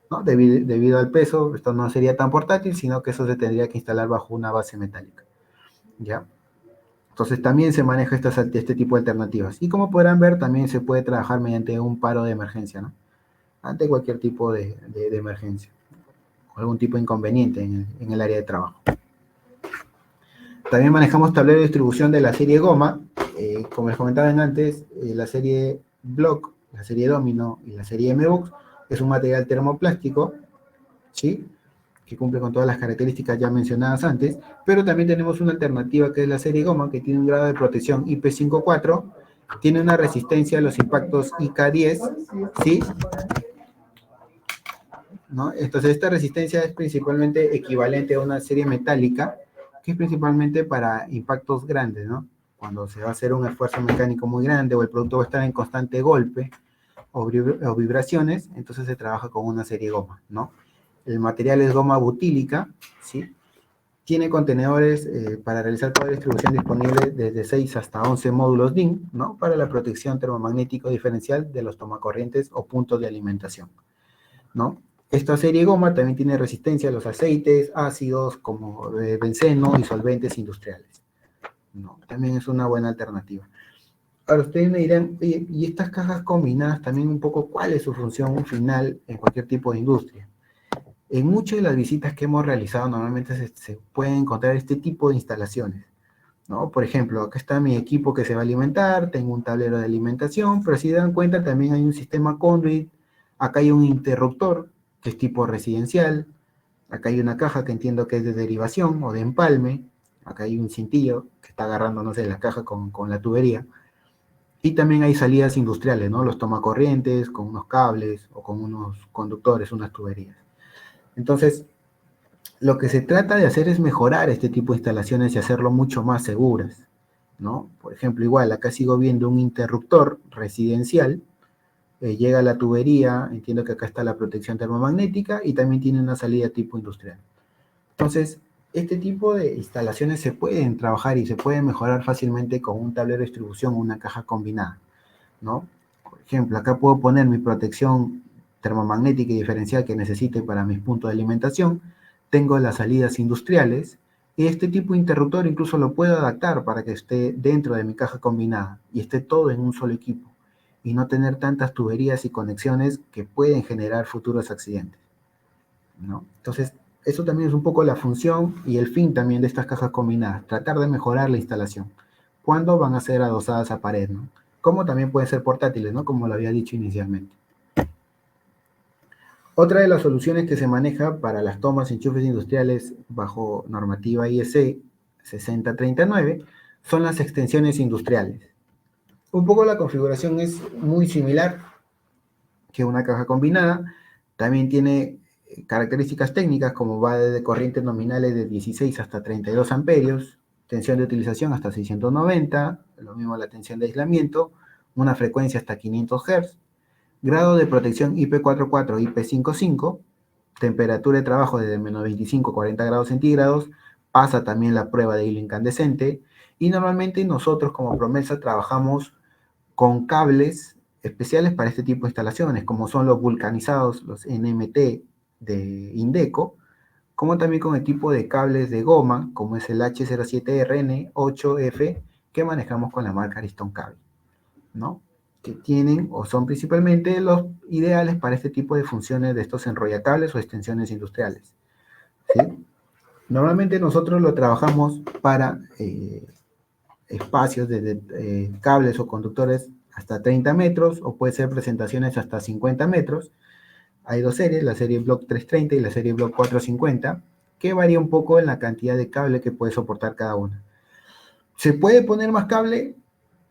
¿No? Debido al peso, esto no sería tan portátil, sino que eso se tendría que instalar bajo una base metálica, ¿ya? Entonces también se maneja este tipo de alternativas. Y como podrán ver, también se puede trabajar mediante un paro de emergencia, ¿no? Ante cualquier tipo de emergencia, o algún tipo de inconveniente en el área de trabajo. También manejamos tablero de distribución de la serie Goma. Como les comentaba antes, la serie Block, la serie Domino y la serie M-Box Es un material termoplástico, ¿sí? Que cumple con todas las características ya mencionadas antes, pero también tenemos una alternativa que es la serie goma, que tiene un grado de protección IP54, tiene una resistencia a los impactos IK10, ¿sí? ¿No? Entonces esta resistencia es principalmente equivalente a una serie metálica, que es principalmente para impactos grandes, ¿no? Cuando se va a hacer un esfuerzo mecánico muy grande o el producto va a estar en constante golpe o vibraciones, entonces se trabaja con una serie goma, ¿no? El material es goma butílica, ¿sí? Tiene contenedores para realizar toda la distribución disponible desde 6 hasta 11 módulos DIN, ¿no? Para la protección termomagnético diferencial de los tomacorrientes o puntos de alimentación, ¿no? Esta serie goma también tiene resistencia a los aceites, ácidos como benceno y solventes industriales, ¿no? También es una buena alternativa. Ahora ustedes me dirán, oye, y estas cajas combinadas también un poco, ¿cuál es su función final en cualquier tipo de industria? En muchas de las visitas que hemos realizado normalmente se pueden encontrar este tipo de instalaciones, ¿no? Por ejemplo, acá está mi equipo que se va a alimentar, tengo un tablero de alimentación, pero si dan cuenta también hay un sistema conduit, acá hay un interruptor que es tipo residencial, acá hay una caja que entiendo que es de derivación o de empalme, acá hay un cintillo que está agarrando, no sé, la caja con la tubería, y también hay salidas industriales, ¿no? Los tomacorrientes con unos cables o con unos conductores, unas tuberías. Entonces, lo que se trata de hacer es mejorar este tipo de instalaciones y hacerlo mucho más seguras, ¿no? Por ejemplo, igual, acá sigo viendo un interruptor residencial, llega a la tubería, entiendo que acá está la protección termomagnética y también tiene una salida tipo industrial. Entonces, este tipo de instalaciones se pueden trabajar y se pueden mejorar fácilmente con un tablero de distribución o una caja combinada, ¿no? Por ejemplo, acá puedo poner mi protección termomagnética y diferencial que necesite para mis puntos de alimentación, tengo las salidas industriales, y este tipo de interruptor incluso lo puedo adaptar para que esté dentro de mi caja combinada y esté todo en un solo equipo, y no tener tantas tuberías y conexiones que pueden generar futuros accidentes, ¿no? Entonces, eso también es un poco la función y el fin también de estas cajas combinadas, tratar de mejorar la instalación. ¿Cuándo van a ser adosadas a pared, no? Como también pueden ser portátiles, ¿no? Como lo había dicho inicialmente. Otra de las soluciones que se maneja para las tomas y enchufes industriales bajo normativa IEC 6039 son las extensiones industriales. Un poco la configuración es muy similar que una caja combinada. También tiene características técnicas como va de corrientes nominales de 16 hasta 32 amperios, tensión de utilización hasta 690, lo mismo la tensión de aislamiento, una frecuencia hasta 500 Hz, grado de protección IP44, IP55, temperatura de trabajo desde menos 25 a 40 grados centígrados, pasa también la prueba de hilo incandescente, y normalmente nosotros como Promesa trabajamos con cables especiales para este tipo de instalaciones, como son los vulcanizados, los NMT de Indeco, como también con el tipo de cables de goma, como es el H07RN8F, que manejamos con la marca Ariston Cable, ¿no? Que tienen o son principalmente los ideales para este tipo de funciones de estos enrollacables o extensiones industriales, ¿sí? Normalmente nosotros lo trabajamos para espacios de cables o conductores hasta 30 metros, o puede ser presentaciones hasta 50 metros. Hay dos series, la serie Block 330 y la serie Block 450, que varía un poco en la cantidad de cable que puede soportar cada una. ¿Se puede poner más cable?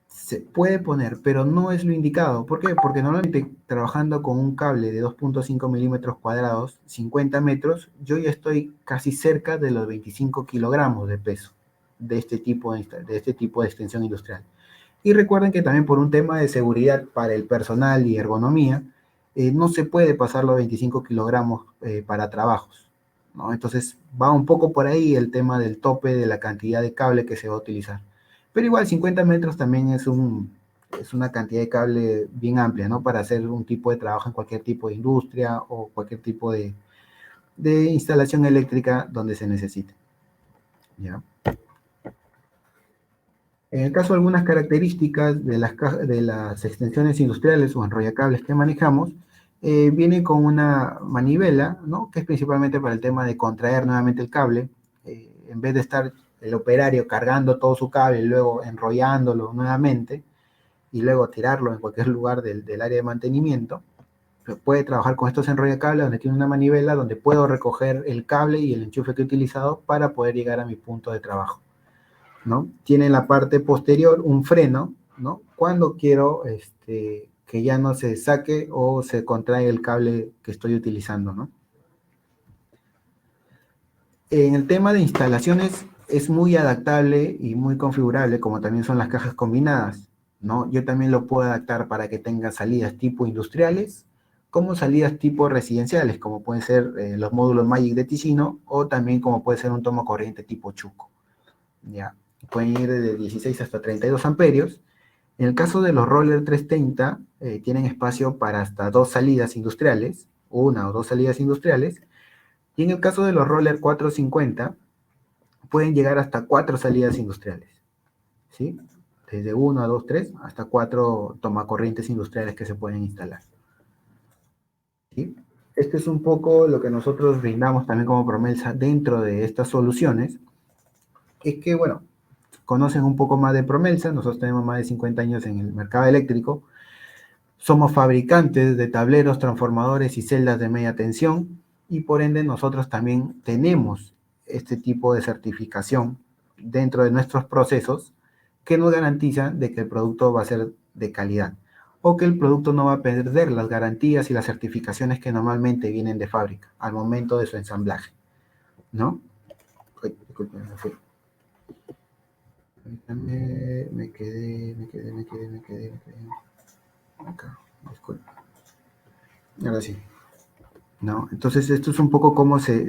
Se puede poner, pero no es lo indicado. ¿Por qué? Porque normalmente trabajando con un cable de 2.5 milímetros cuadrados, 50 metros, yo ya estoy casi cerca de los 25 kilogramos de peso de este tipo de extensión industrial. Y recuerden que también por un tema de seguridad para el personal y ergonomía, no se puede pasar los 25 kilogramos para trabajos, ¿no? Entonces va un poco por ahí el tema del tope de la cantidad de cable que se va a utilizar. Pero igual 50 metros también es una cantidad de cable bien amplia, ¿no? Para hacer un tipo de trabajo en cualquier tipo de industria o cualquier tipo de instalación eléctrica donde se necesite, ¿ya? En el caso de algunas características de las extensiones industriales o enrollacables que manejamos, viene con una manivela, ¿no? Que es principalmente para el tema de contraer nuevamente el cable, en vez de estar el operario cargando todo su cable y luego enrollándolo nuevamente y luego tirarlo en cualquier lugar del área de mantenimiento. puede trabajar con estos enrollacables donde tiene una manivela donde puedo recoger el cable y el enchufe que he utilizado para poder llegar a mi punto de trabajo, ¿no? Tiene en la parte posterior un freno, ¿no? Cuando quiero que ya no se saque o se contrae el cable que estoy utilizando, ¿no? En el tema de instalaciones es muy adaptable y muy configurable, como también son las cajas combinadas, ¿no? Yo también lo puedo adaptar para que tenga salidas tipo industriales, como salidas tipo residenciales, como pueden ser los módulos Magic de Ticino, o también como puede ser un tomo corriente tipo Chuco, ¿ya? Pueden ir de 16 hasta 32 amperios. En el caso de los Roller 330, tienen espacio para hasta 2 salidas industriales, una o dos salidas industriales, y en el caso de los Roller 450, pueden llegar hasta 4 salidas industriales, ¿sí? Desde 1 a 2, 3, hasta 4 tomacorrientes industriales que se pueden instalar, ¿sí? Este es un poco lo que nosotros brindamos también como Promelsa dentro de estas soluciones. Es que, bueno, conocen un poco más de Promelsa, nosotros tenemos más de 50 años en el mercado eléctrico, somos fabricantes de tableros, transformadores y celdas de media tensión, y por ende nosotros también tenemos este tipo de certificación dentro de nuestros procesos que nos garantizan de que el producto va a ser de calidad o que el producto no va a perder las garantías y las certificaciones que normalmente vienen de fábrica al momento de su ensamblaje, ¿no? Ay, disculpen, me fui. Me quedé. Acá, disculpen. Ahora sí. ¿No? Entonces, esto es un poco cómo se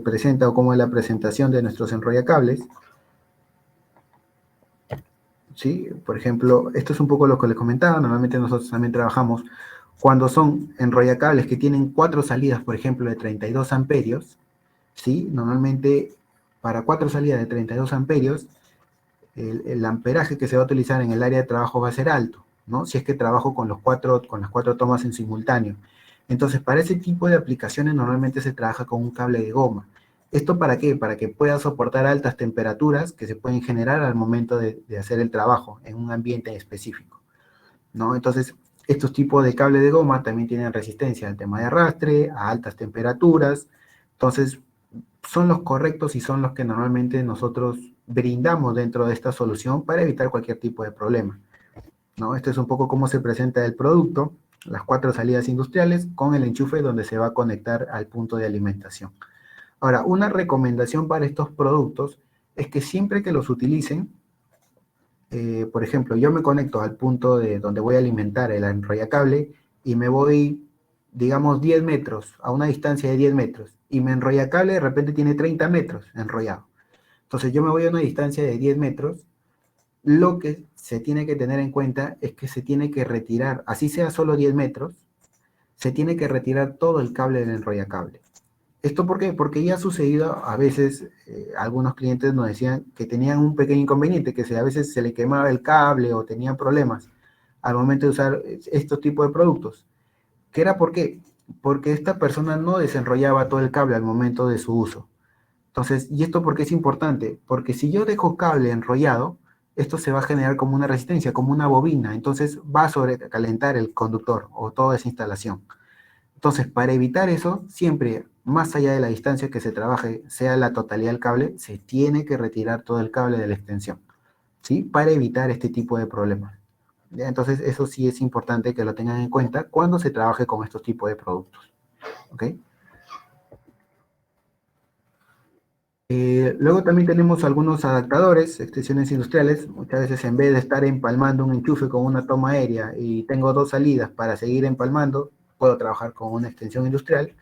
presenta o cómo es la presentación de nuestros enrollacables. ¿Sí? Por ejemplo, esto es un poco lo que les comentaba. Normalmente nosotros también trabajamos cuando son enrollacables que tienen 4 salidas, por ejemplo, de 32 amperios. ¿Sí? Normalmente, para 4 salidas de 32 amperios, el amperaje que se va a utilizar en el área de trabajo va a ser alto, ¿no? Si es que trabajo con las 4 tomas en simultáneo. Entonces, para ese tipo de aplicaciones normalmente se trabaja con un cable de goma. ¿Esto para qué? Para que pueda soportar altas temperaturas que se pueden generar al momento de hacer el trabajo en un ambiente específico, ¿no? Entonces, estos tipos de cable de goma también tienen resistencia al tema de arrastre, a altas temperaturas. Entonces, son los correctos y son los que normalmente nosotros brindamos dentro de esta solución para evitar cualquier tipo de problema, ¿no? Esto es un poco cómo se presenta el producto, las 4 salidas industriales con el enchufe donde se va a conectar al punto de alimentación. Ahora, una recomendación para estos productos es que siempre que los utilicen, por ejemplo, yo me conecto al punto de donde voy a alimentar el enrollacable y me voy, digamos, 10 metros, a una distancia de 10 metros, y mi enrollacable de repente tiene 30 metros enrollado. Entonces yo me voy a una distancia de 10 metros, lo que se tiene que tener en cuenta es que se tiene que retirar, así sea solo 10 metros, se tiene que retirar todo el cable del enrollacable. ¿Esto por qué? Porque ya ha sucedido a veces, algunos clientes nos decían que tenían un pequeño inconveniente, que a veces se le quemaba el cable o tenían problemas al momento de usar estos tipos de productos. ¿Qué era por qué? Porque esta persona no desenrollaba todo el cable al momento de su uso. Entonces, ¿y esto por qué es importante? Porque si yo dejo cable enrollado, esto se va a generar como una resistencia, como una bobina, entonces va a sobrecalentar el conductor o toda esa instalación. Entonces, para evitar eso, siempre, más allá de la distancia que se trabaje, sea la totalidad del cable, se tiene que retirar todo el cable de la extensión, ¿sí? Para evitar este tipo de problemas. ¿Ya? Entonces, eso sí es importante que lo tengan en cuenta cuando se trabaje con estos tipos de productos, ¿ok? Luego también tenemos algunos adaptadores, extensiones industriales. Muchas veces en vez de estar empalmando un enchufe con una toma aérea y tengo 2 salidas para seguir empalmando, puedo trabajar con una extensión industrial,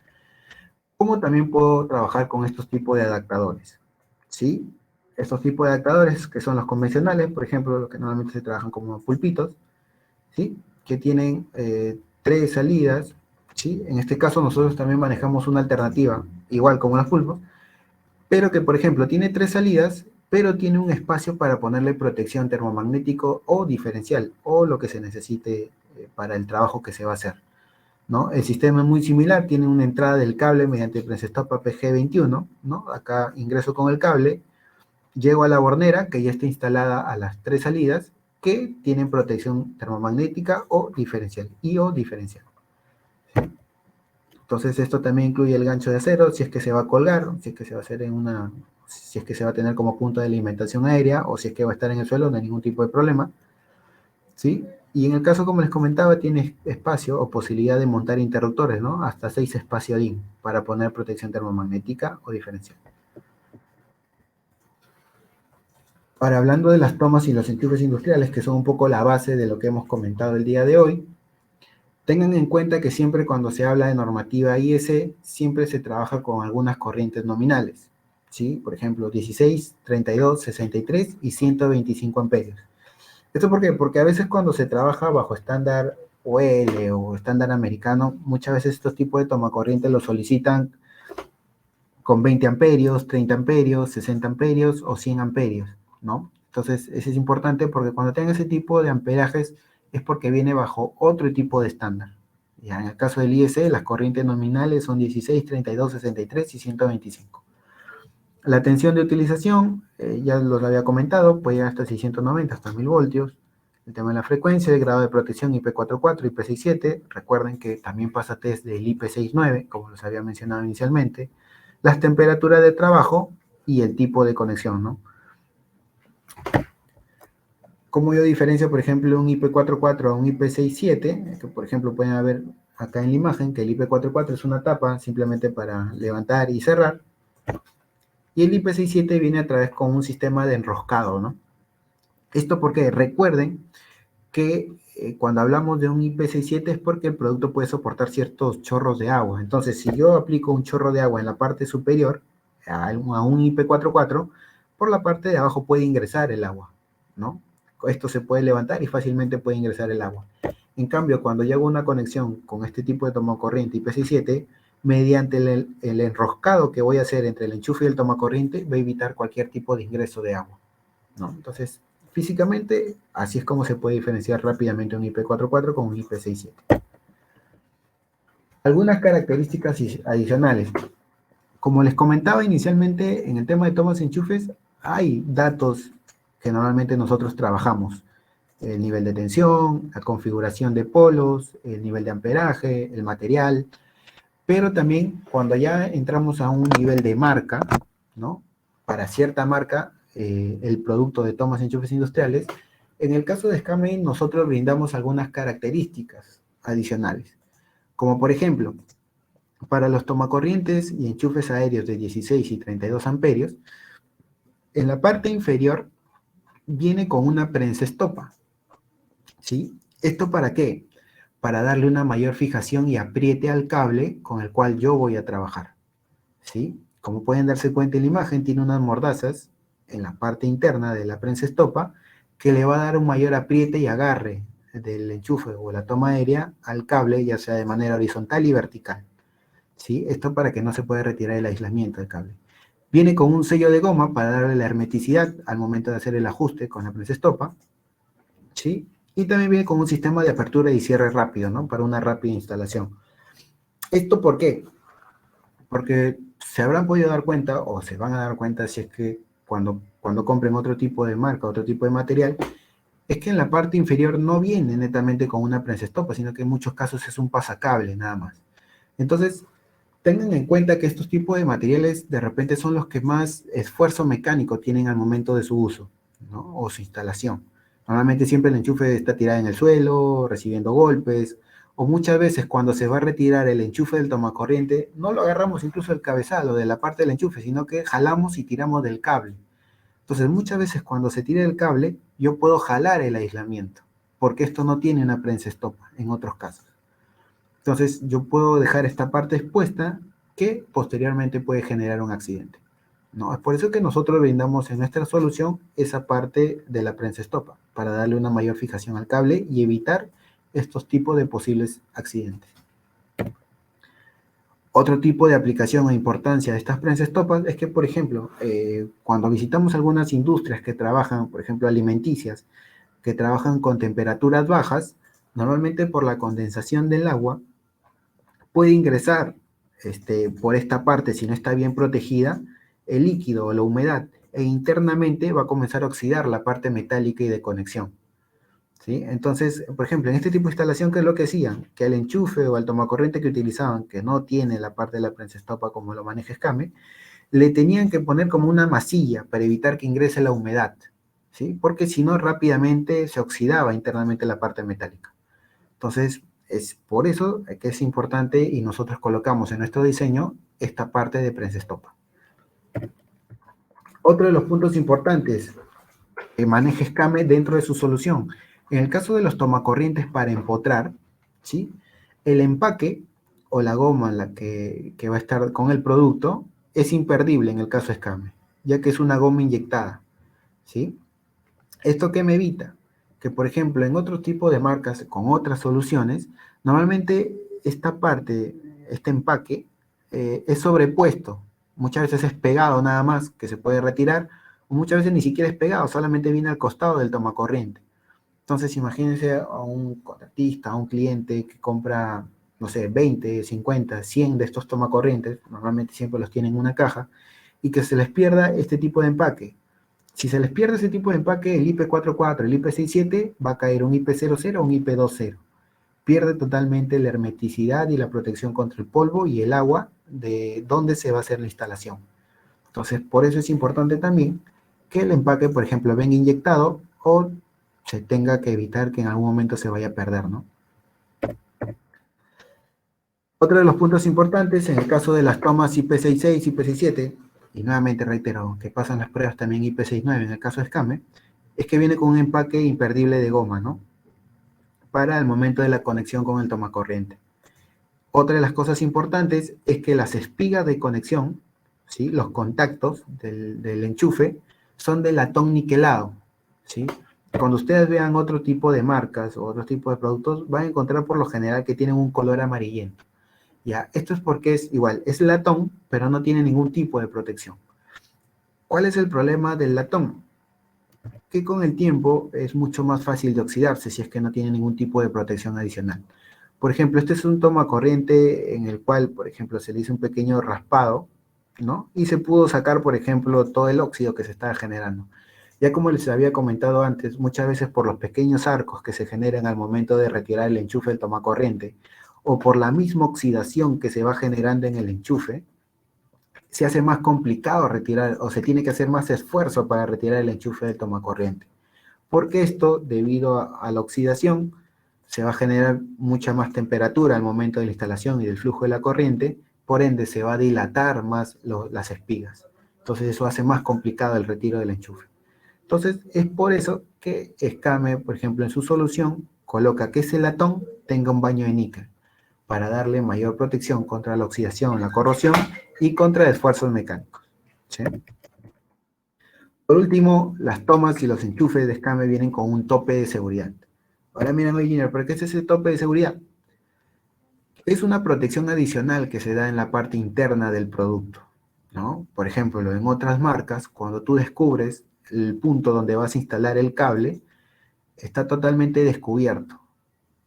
como también puedo trabajar con estos tipos de adaptadores, ¿sí? Estos tipos de adaptadores que son los convencionales, por ejemplo, los que normalmente se trabajan como pulpitos, ¿sí? Que tienen 3 salidas, ¿sí? En este caso nosotros también manejamos una alternativa, igual como las pulpos, pero que, por ejemplo, tiene 3 salidas, pero tiene un espacio para ponerle protección termomagnético o diferencial, o lo que se necesite para el trabajo que se va a hacer, ¿no? El sistema es muy similar, tiene una entrada del cable mediante el Prensestop APG21, ¿no? Acá ingreso con el cable, llego a la bornera, que ya está instalada a las 3 salidas, que tienen protección termomagnética o diferencial, y o diferencial, Entonces esto también incluye el gancho de acero, si es que se va a colgar, si es que se va a hacer si es que se va a tener como punto de alimentación aérea, o si es que va a estar en el suelo, no hay ningún tipo de problema, ¿sí? Y en el caso, como les comentaba, tiene espacio o posibilidad de montar interruptores, ¿no? Hasta 6 espacio DIN para poner protección termomagnética o diferencial. Ahora, hablando de las tomas y los enchufes industriales, que son un poco la base de lo que hemos comentado el día de hoy, tengan en cuenta que siempre cuando se habla de normativa IEC, siempre se trabaja con algunas corrientes nominales, ¿sí? Por ejemplo, 16, 32, 63 y 125 amperios. ¿Esto por qué? Porque a veces cuando se trabaja bajo estándar OL o estándar americano, muchas veces estos tipos de tomacorriente los solicitan con 20 amperios, 30 amperios, 60 amperios o 100 amperios, ¿no? Entonces, eso es importante porque cuando tengan ese tipo de amperajes es porque viene bajo otro tipo de estándar. Ya, en el caso del IEC, las corrientes nominales son 16, 32, 63 y 125. La tensión de utilización, ya los había comentado, puede llegar hasta 690, hasta 1000 voltios. El tema de la frecuencia, el grado de protección IP44, IP67. Recuerden que también pasa test del IP69, como los había mencionado inicialmente. Las temperaturas de trabajo y el tipo de conexión, ¿no? ¿Cómo yo diferencio, por ejemplo, un IP44 a un IP67? Que, por ejemplo, pueden ver acá en la imagen que el IP44 es una tapa simplemente para levantar y cerrar. Y el IP67 viene a través con un sistema de enroscado, ¿no? Esto porque recuerden que cuando hablamos de un IP67 es porque el producto puede soportar ciertos chorros de agua. Entonces, si yo aplico un chorro de agua en la parte superior a un IP44, por la parte de abajo puede ingresar el agua, ¿no? Esto se puede levantar y fácilmente puede ingresar el agua. En cambio, cuando yo hago una conexión con este tipo de tomacorriente IP67, mediante el enroscado que voy a hacer entre el enchufe y el tomacorriente, va a evitar cualquier tipo de ingreso de agua, ¿no? Entonces, físicamente, así es como se puede diferenciar rápidamente un IP44 con un IP67. Algunas características adicionales. Como les comentaba inicialmente, en el tema de tomas y enchufes, hay datos que normalmente nosotros trabajamos. El nivel de tensión, la configuración de polos, el nivel de amperaje, el material, pero también cuando ya entramos a un nivel de marca, ¿no? Para cierta marca, el producto de tomas y enchufes industriales, en el caso de Scamain nosotros brindamos algunas características adicionales, como por ejemplo, para los tomacorrientes y enchufes aéreos de 16 y 32 amperios, en la parte inferior viene con una prensa estopa, ¿sí? ¿Esto para qué? Para darle una mayor fijación y apriete al cable con el cual yo voy a trabajar, ¿sí? Como pueden darse cuenta en la imagen, tiene unas mordazas en la parte interna de la prensa estopa que le va a dar un mayor apriete y agarre del enchufe o la toma aérea al cable, ya sea de manera horizontal y vertical, ¿sí? Esto para que no se pueda retirar el aislamiento del cable. Viene con un sello de goma para darle la hermeticidad al momento de hacer el ajuste con la prensa estopa, ¿sí? Y también viene con un sistema de apertura y cierre rápido, ¿no? Para una rápida instalación. ¿Esto por qué? Porque se habrán podido dar cuenta, o se van a dar cuenta si es que cuando compren otro tipo de marca, otro tipo de material, es que en la parte inferior no viene netamente con una prensa estopa, sino que en muchos casos es un pasacable nada más. Entonces, tengan en cuenta que estos tipos de materiales de repente son los que más esfuerzo mecánico tienen al momento de su uso, ¿no? O su instalación. Normalmente siempre el enchufe está tirado en el suelo, recibiendo golpes, o muchas veces cuando se va a retirar el enchufe del tomacorriente, no lo agarramos incluso el cabezal o de la parte del enchufe, sino que jalamos y tiramos del cable. Entonces muchas veces cuando se tira el cable, yo puedo jalar el aislamiento, porque esto no tiene una prensa estopa en otros casos. Entonces yo puedo dejar esta parte expuesta que posteriormente puede generar un accidente, ¿no? Es por eso que nosotros brindamos en nuestra solución esa parte de la prensa estopa, para darle una mayor fijación al cable y evitar estos tipos de posibles accidentes. Otro tipo de aplicación o importancia de estas prensas estopas es que, por ejemplo, cuando visitamos algunas industrias que trabajan, por ejemplo, alimenticias, que trabajan con temperaturas bajas, normalmente por la condensación del agua, puede ingresar por esta parte, si no está bien protegida, el líquido o la humedad, e internamente va a comenzar a oxidar la parte metálica y de conexión, ¿sí? Entonces, por ejemplo, en este tipo de instalación, ¿qué es lo que hacían? Que al enchufe o al tomacorriente que utilizaban, que no tiene la parte de la prensa estopa como lo maneja Escame, le tenían que poner como una masilla para evitar que ingrese la humedad, ¿sí? Porque si no, rápidamente se oxidaba internamente la parte metálica. Entonces, es por eso que es importante y nosotros colocamos en nuestro diseño esta parte de prensa estopa. Otro de los puntos importantes que maneja Escame dentro de su solución. En el caso de los tomacorrientes para empotrar, ¿sí? El empaque o la goma en la que va a estar con el producto es imperdible en el caso de Escame, ya que es una goma inyectada, ¿sí? ¿Esto qué me evita? Que, por ejemplo, en otro tipo de marcas con otras soluciones, normalmente esta parte, este empaque, es sobrepuesto. Muchas veces es pegado nada más, que se puede retirar, o muchas veces ni siquiera es pegado, solamente viene al costado del tomacorriente. Entonces, imagínense a un contratista, a un cliente que compra, no sé, 20, 50, 100 de estos tomacorrientes, normalmente siempre los tienen en una caja, y que se les pierda este tipo de empaque. Si se les pierde ese tipo de empaque, el IP44, el IP67, va a caer un IP00 o un IP20. Pierde totalmente la hermeticidad y la protección contra el polvo y el agua de donde se va a hacer la instalación. Entonces, por eso es importante también que el empaque, por ejemplo, venga inyectado o se tenga que evitar que en algún momento se vaya a perder, ¿no? Otro de los puntos importantes, en el caso de las tomas IP66, IP67, y nuevamente reitero, que pasan las pruebas también IP69 en el caso de Escame, es que viene con un empaque imperdible de goma, ¿no? Para el momento de la conexión con el tomacorriente. Otra de las cosas importantes es que las espigas de conexión, ¿sí? Los contactos del enchufe, son de latón niquelado, ¿sí? Cuando ustedes vean otro tipo de marcas o otro tipo de productos, van a encontrar por lo general que tienen un color amarillento. Ya, esto es porque es igual, es latón, pero no tiene ningún tipo de protección. ¿Cuál es el problema del latón? Que con el tiempo es mucho más fácil de oxidarse si es que no tiene ningún tipo de protección adicional. Por ejemplo, este es un tomacorriente en el cual, por ejemplo, se le hizo un pequeño raspado, ¿no? Y se pudo sacar, por ejemplo, todo el óxido que se estaba generando. Ya como les había comentado antes, muchas veces por los pequeños arcos que se generan al momento de retirar el enchufe del tomacorriente, o por la misma oxidación que se va generando en el enchufe, se hace más complicado retirar, o se tiene que hacer más esfuerzo para retirar el enchufe del tomacorriente. Porque esto, debido a la oxidación, se va a generar mucha más temperatura al momento de la instalación y del flujo de la corriente, por ende se va a dilatar más las espigas. Entonces eso hace más complicado el retiro del enchufe. Entonces es por eso que Escame, por ejemplo, en su solución, coloca que ese latón tenga un baño de níquel, para darle mayor protección contra la oxidación, la corrosión y contra esfuerzos mecánicos, ¿sí? Por último, las tomas y los enchufes de Escame vienen con un tope de seguridad. Ahora miren, Engineer, ¿por qué es ese tope de seguridad? Es una protección adicional que se da en la parte interna del producto, ¿no? Por ejemplo, en otras marcas, cuando tú descubres el punto donde vas a instalar el cable, está totalmente descubierto,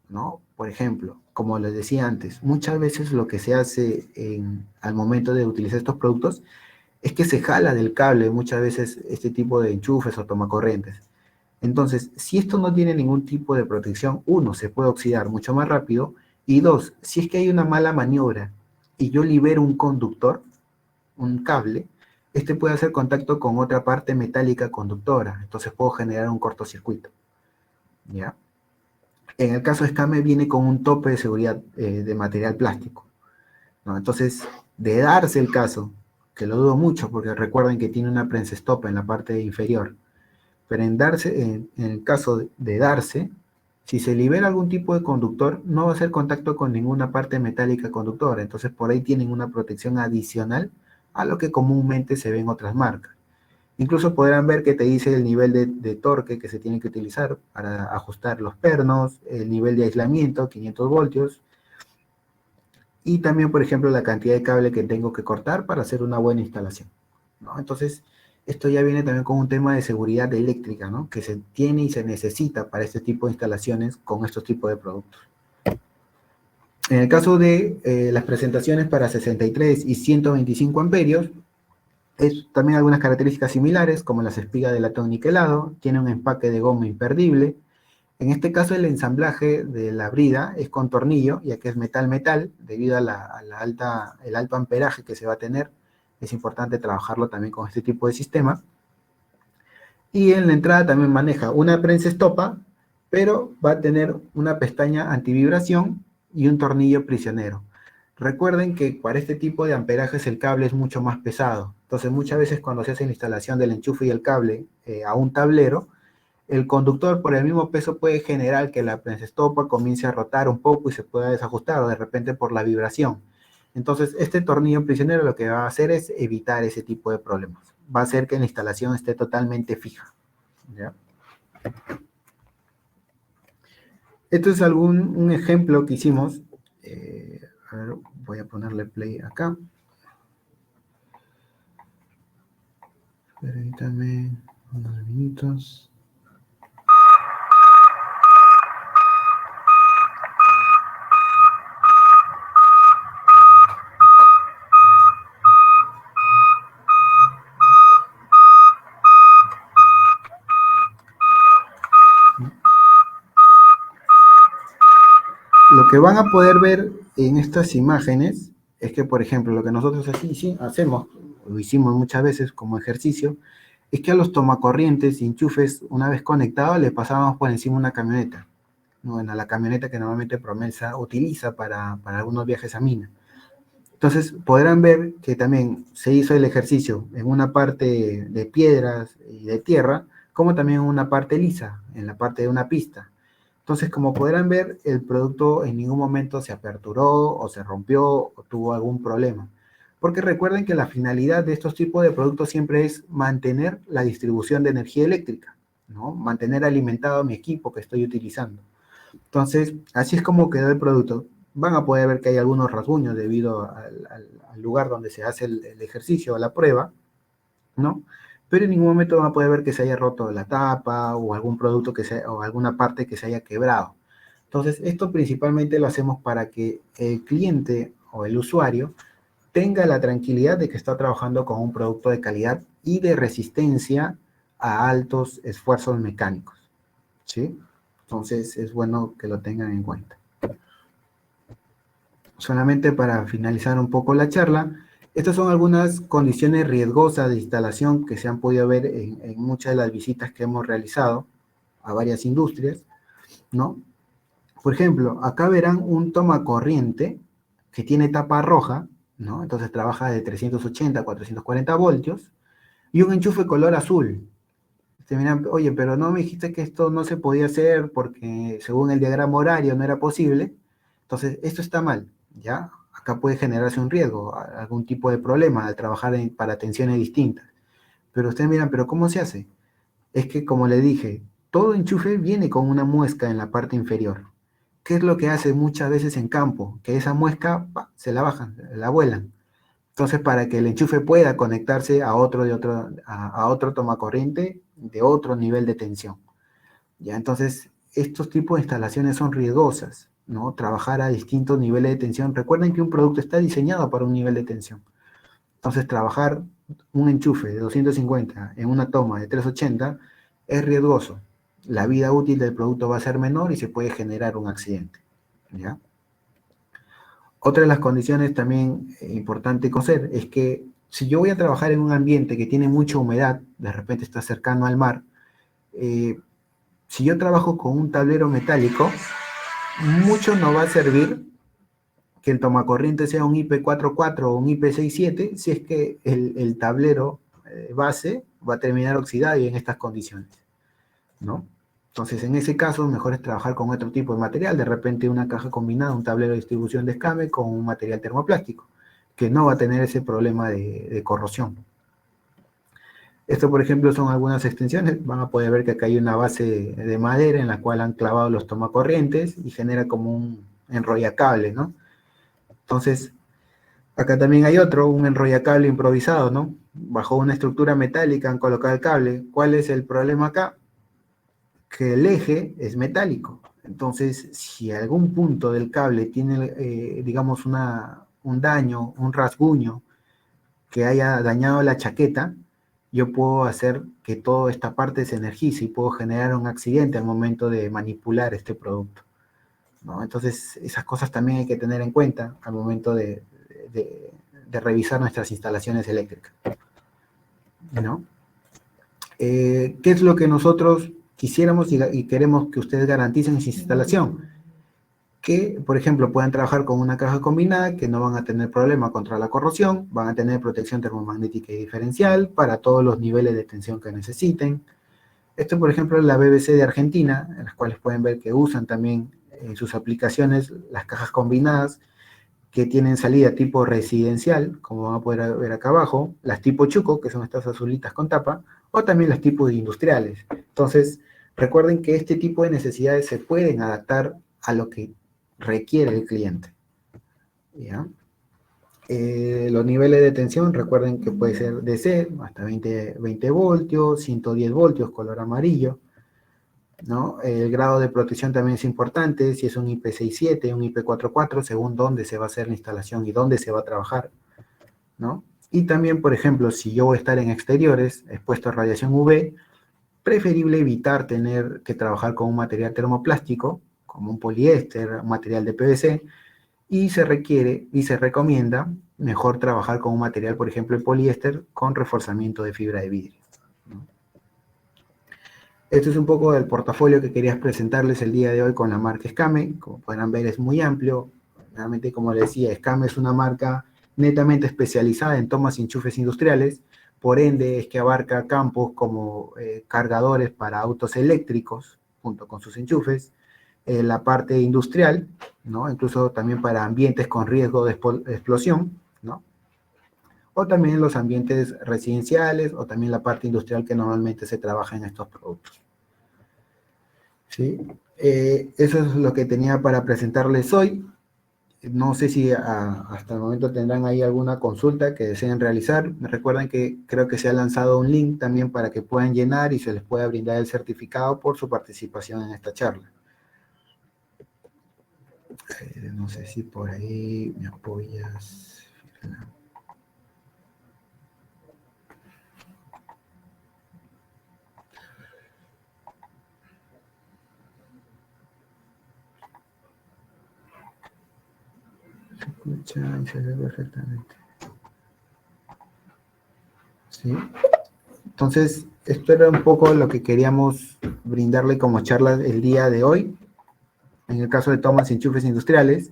¿no? Por ejemplo, como les decía antes, muchas veces lo que se hace al momento de utilizar estos productos es que se jala del cable muchas veces este tipo de enchufes o tomacorrientes. Entonces, si esto no tiene ningún tipo de protección, uno, se puede oxidar mucho más rápido, y dos, si es que hay una mala maniobra y yo libero un conductor, un cable, este puede hacer contacto con otra parte metálica conductora, entonces puedo generar un cortocircuito, ¿ya? En el caso de Escame viene con un tope de seguridad de material plástico, ¿no? Entonces, de darse el caso, que lo dudo mucho porque recuerden que tiene una prensa stop en la parte inferior, pero en el caso de darse, si se libera algún tipo de conductor, no va a hacer contacto con ninguna parte metálica conductora, entonces por ahí tienen una protección adicional a lo que comúnmente se ve en otras marcas. Incluso podrán ver que te dice el nivel de torque que se tiene que utilizar para ajustar los pernos, el nivel de aislamiento, 500 voltios, y también, por ejemplo, la cantidad de cable que tengo que cortar para hacer una buena instalación, ¿no? Entonces, esto ya viene también con un tema de seguridad eléctrica, ¿no? Que se tiene y se necesita para este tipo de instalaciones con estos tipos de productos. En el caso de las presentaciones para 63 y 125 amperios, es también algunas características similares, como las espigas de latón niquelado, tiene un empaque de goma imperdible, En este caso, el ensamblaje de la brida es con tornillo, ya que es metal-metal, debido a el alto amperaje que se va a tener. Es importante trabajarlo también con este tipo de sistema. Y en la entrada también maneja una prensa estopa, pero va a tener una pestaña antivibración y un tornillo prisionero. Recuerden que para este tipo de amperajes el cable es mucho más pesado. Entonces muchas veces cuando se hace la instalación del enchufe y el cable a un tablero, el conductor por el mismo peso puede generar que la prensa estopa comience a rotar un poco y se pueda desajustar, o de repente por la vibración. Entonces este tornillo prisionero lo que va a hacer es evitar ese tipo de problemas. Va a hacer que la instalación esté totalmente fija, ¿ya? Esto es un ejemplo que hicimos. A ver, voy a ponerle play acá. Permítanme unos minutos. Lo que van a poder ver en estas imágenes es que, por ejemplo, lo que nosotros así hacemos, lo hicimos muchas veces como ejercicio, es que a los tomacorrientes y enchufes, una vez conectados, le pasábamos por encima una camioneta. Bueno, la camioneta que normalmente Promelsa utiliza para algunos viajes a mina. Entonces, podrán ver que también se hizo el ejercicio en una parte de piedras y de tierra, como también en una parte lisa, en la parte de una pista. Entonces, como podrán ver, el producto en ningún momento se aperturó o se rompió o tuvo algún problema. Porque recuerden que la finalidad de estos tipos de productos siempre es mantener la distribución de energía eléctrica, ¿no? Mantener alimentado mi equipo que estoy utilizando. Entonces, así es como quedó el producto. Van a poder ver que hay algunos rasguños debido al lugar donde se hace el ejercicio o la prueba, ¿no? Pero en ningún momento van a poder ver que se haya roto la tapa o algún producto o alguna parte que se haya quebrado. Entonces, esto principalmente lo hacemos para que el cliente o el usuario tenga la tranquilidad de que está trabajando con un producto de calidad y de resistencia a altos esfuerzos mecánicos, ¿sí? Entonces, es bueno que lo tengan en cuenta. Solamente para finalizar un poco la charla, estas son algunas condiciones riesgosas de instalación que se han podido ver en muchas de las visitas que hemos realizado a varias industrias, ¿no? Por ejemplo, acá verán un tomacorriente que tiene tapa roja, ¿no? Entonces trabaja de 380 a 440 voltios, y un enchufe color azul. Ustedes miran, oye, pero no me dijiste que esto no se podía hacer porque según el diagrama horario no era posible. Entonces, esto está mal, ¿ya? Acá puede generarse un riesgo, algún tipo de problema al trabajar para tensiones distintas. Pero ustedes miran, ¿pero cómo se hace? Es que, como le dije, todo enchufe viene con una muesca en la parte inferior. ¿Qué es lo que hace muchas veces en campo? Que esa muesca se la bajan, la vuelan. Entonces, para que el enchufe pueda conectarse a otro tomacorriente de otro nivel de tensión. ¿Ya? Entonces, estos tipos de instalaciones son riesgosas, ¿no? Trabajar a distintos niveles de tensión. Recuerden que un producto está diseñado para un nivel de tensión. Entonces, trabajar un enchufe de 250 en una toma de 380 es riesgoso. La vida útil del producto va a ser menor y se puede generar un accidente, ¿ya? Otra de las condiciones también importante conocer es que si yo voy a trabajar en un ambiente que tiene mucha humedad, de repente está cercano al mar, si yo trabajo con un tablero metálico, mucho no va a servir que el tomacorriente sea un IP44 o un IP67 si es que el tablero base va a terminar oxidado y en estas condiciones, ¿no? Entonces, en ese caso, mejor es trabajar con otro tipo de material, de repente una caja combinada, un tablero de distribución de escame con un material termoplástico, que no va a tener ese problema de corrosión. Esto, por ejemplo, son algunas extensiones. Van a poder ver que acá hay una base de madera en la cual han clavado los tomacorrientes y genera como un enrollacable, ¿no? Entonces, acá también hay otro, un enrollacable improvisado, ¿no? Bajo una estructura metálica han colocado el cable. ¿Cuál es el problema acá? Que el eje es metálico. Entonces, si algún punto del cable tiene, digamos, un daño, un rasguño que haya dañado la chaqueta, yo puedo hacer que toda esta parte se energice y puedo generar un accidente al momento de manipular este producto, ¿no? Entonces, esas cosas también hay que tener en cuenta al momento de revisar nuestras instalaciones eléctricas, ¿no? ¿Qué es lo que nosotros quisiéramos y queremos que ustedes garanticen en su instalación? Que, por ejemplo, puedan trabajar con una caja combinada, que no van a tener problema contra la corrosión, van a tener protección termomagnética y diferencial para todos los niveles de tensión que necesiten. Esto, por ejemplo, es la BBC de Argentina, en las cuales pueden ver que usan también en sus aplicaciones las cajas combinadas que tienen salida tipo residencial, como van a poder ver acá abajo, las tipo Chuco, que son estas azulitas con tapa, o también las tipos industriales. Entonces, recuerden que este tipo de necesidades se pueden adaptar a lo que requiere el cliente, ¿ya? Los niveles de tensión, recuerden que puede ser DC, hasta 20 voltios, 110 voltios, color amarillo, ¿no? El grado de protección también es importante, si es un IP67, un IP44, según dónde se va a hacer la instalación y dónde se va a trabajar, ¿no? Y también, por ejemplo, si yo voy a estar en exteriores, expuesto a radiación UV, preferible evitar tener que trabajar con un material termoplástico, como un poliéster, un material de PVC, y se requiere y se recomienda mejor trabajar con un material, por ejemplo, el poliéster con reforzamiento de fibra de vidrio, ¿no? Esto es un poco del portafolio que quería presentarles el día de hoy con la marca Escame. Como podrán ver, es muy amplio. Realmente, como les decía, Escame es una marca netamente especializada en tomas y enchufes industriales. Por ende, es que abarca campos como cargadores para autos eléctricos, junto con sus enchufes, la parte industrial, ¿no? Incluso también para ambientes con riesgo de explosión, ¿no? O también los ambientes residenciales, o también la parte industrial que normalmente se trabaja en estos productos, ¿sí? Eso es lo que tenía para presentarles hoy. No sé si hasta el momento tendrán ahí alguna consulta que deseen realizar. Recuerden que creo que se ha lanzado un link también para que puedan llenar y se les pueda brindar el certificado por su participación en esta charla. No sé si por ahí me apoyas. Se escucha y se ve perfectamente. ¿Sí? Entonces, esto era un poco lo que queríamos brindarle como charla el día de hoy. En el caso de tomas y enchufes industriales,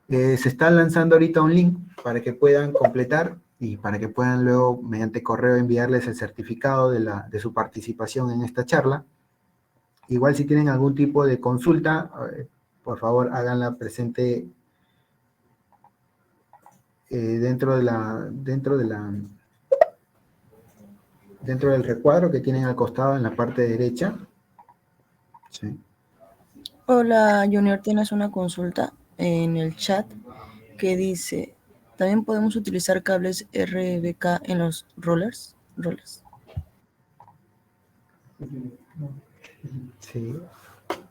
se está lanzando ahorita un link para que puedan completar y para que puedan luego, mediante correo, enviarles el certificado de su participación en esta charla. Igual si tienen algún tipo de consulta, por favor háganla presente dentro del recuadro que tienen al costado en la parte derecha. Sí.
Hola Junior, tienes una consulta en el chat que dice, ¿también podemos utilizar cables RBK en los rollers?
Sí.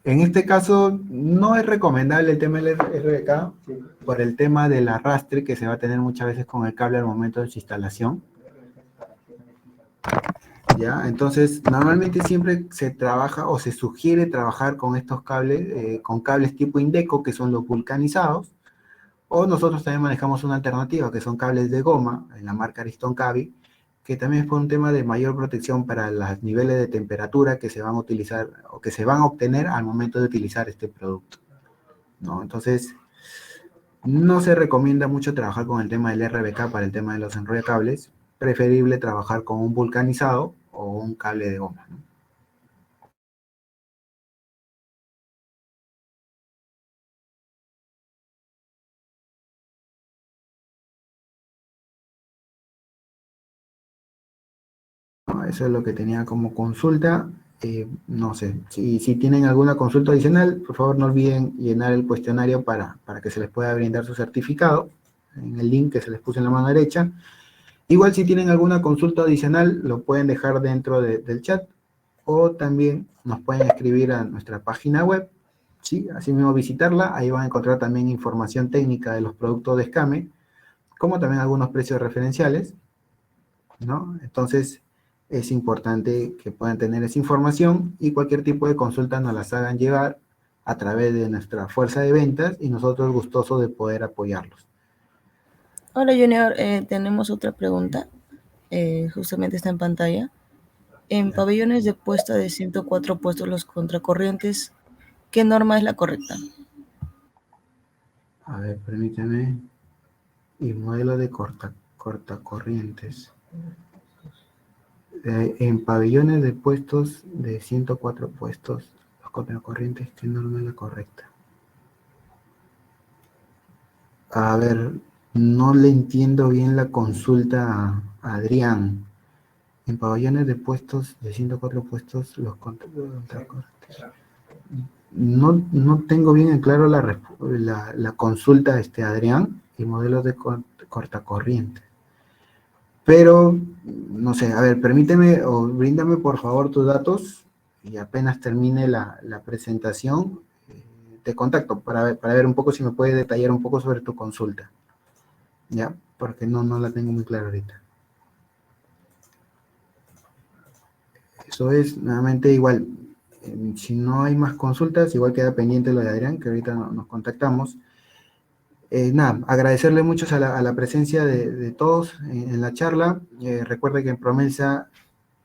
En este caso, no es recomendable el tema del RBK por el tema del arrastre que se va a tener muchas veces con el cable al momento de su instalación. ¿Ya? Entonces, normalmente siempre se trabaja o se sugiere trabajar con estos cables, con cables tipo Indeco, que son los vulcanizados, o nosotros también manejamos una alternativa, que son cables de goma, en la marca Ariston Cavi, que también es por un tema de mayor protección para los niveles de temperatura que se van a utilizar o que se van a obtener al momento de utilizar este producto, ¿no? Entonces, no se recomienda mucho trabajar con el tema del RBK para el tema de los enrollacables, preferible trabajar con un vulcanizado o un cable de goma, ¿no? Eso es lo que tenía como consulta. No sé, si tienen alguna consulta adicional, por favor no olviden llenar el cuestionario para que se les pueda brindar su certificado en el link que se les puso en la mano derecha. Igual si tienen alguna consulta adicional, lo pueden dejar dentro del chat o también nos pueden escribir a nuestra página web, ¿sí? Así mismo visitarla, ahí van a encontrar también información técnica de los productos de Escame, como también algunos precios referenciales, ¿no? Entonces, es importante que puedan tener esa información y cualquier tipo de consulta nos las hagan llegar a través de nuestra fuerza de ventas y nosotros gustosos de poder apoyarlos.
Hola Junior, tenemos otra pregunta, justamente está en pantalla. En pabellones de puesta de 104 puestos los contracorrientes, ¿qué norma es la correcta?
A ver, permíteme. Y modelo de cortacorrientes. En pabellones de puestos de 104 puestos, los contracorrientes, ¿qué norma es la correcta? A ver, no le entiendo bien la consulta a Adrián. En pabellones de puestos, de 104 puestos, los contracorrientes. No tengo bien en claro la consulta, Adrián, y modelos de cortacorriente. Pero, no sé, a ver, permíteme o bríndame por favor tus datos y apenas termine la presentación, te contacto para ver un poco si me puedes detallar un poco sobre tu consulta. ¿Ya? Porque no la tengo muy clara ahorita. Eso es, nuevamente, igual, si no hay más consultas, igual queda pendiente lo de Adrián, que ahorita nos contactamos. Nada, agradecerle mucho a la presencia de todos en la charla. Recuerde que en Promelsa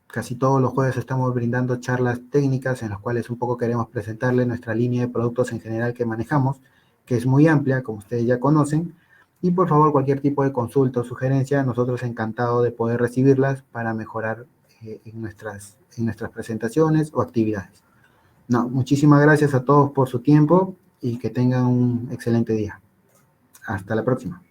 casi todos los jueves estamos brindando charlas técnicas en las cuales un poco queremos presentarle nuestra línea de productos en general que manejamos, que es muy amplia, como ustedes ya conocen. Y por favor, cualquier tipo de consulta o sugerencia, nosotros encantados de poder recibirlas para mejorar en nuestras presentaciones o actividades. No, muchísimas gracias a todos por su tiempo y que tengan un excelente día. Hasta la próxima.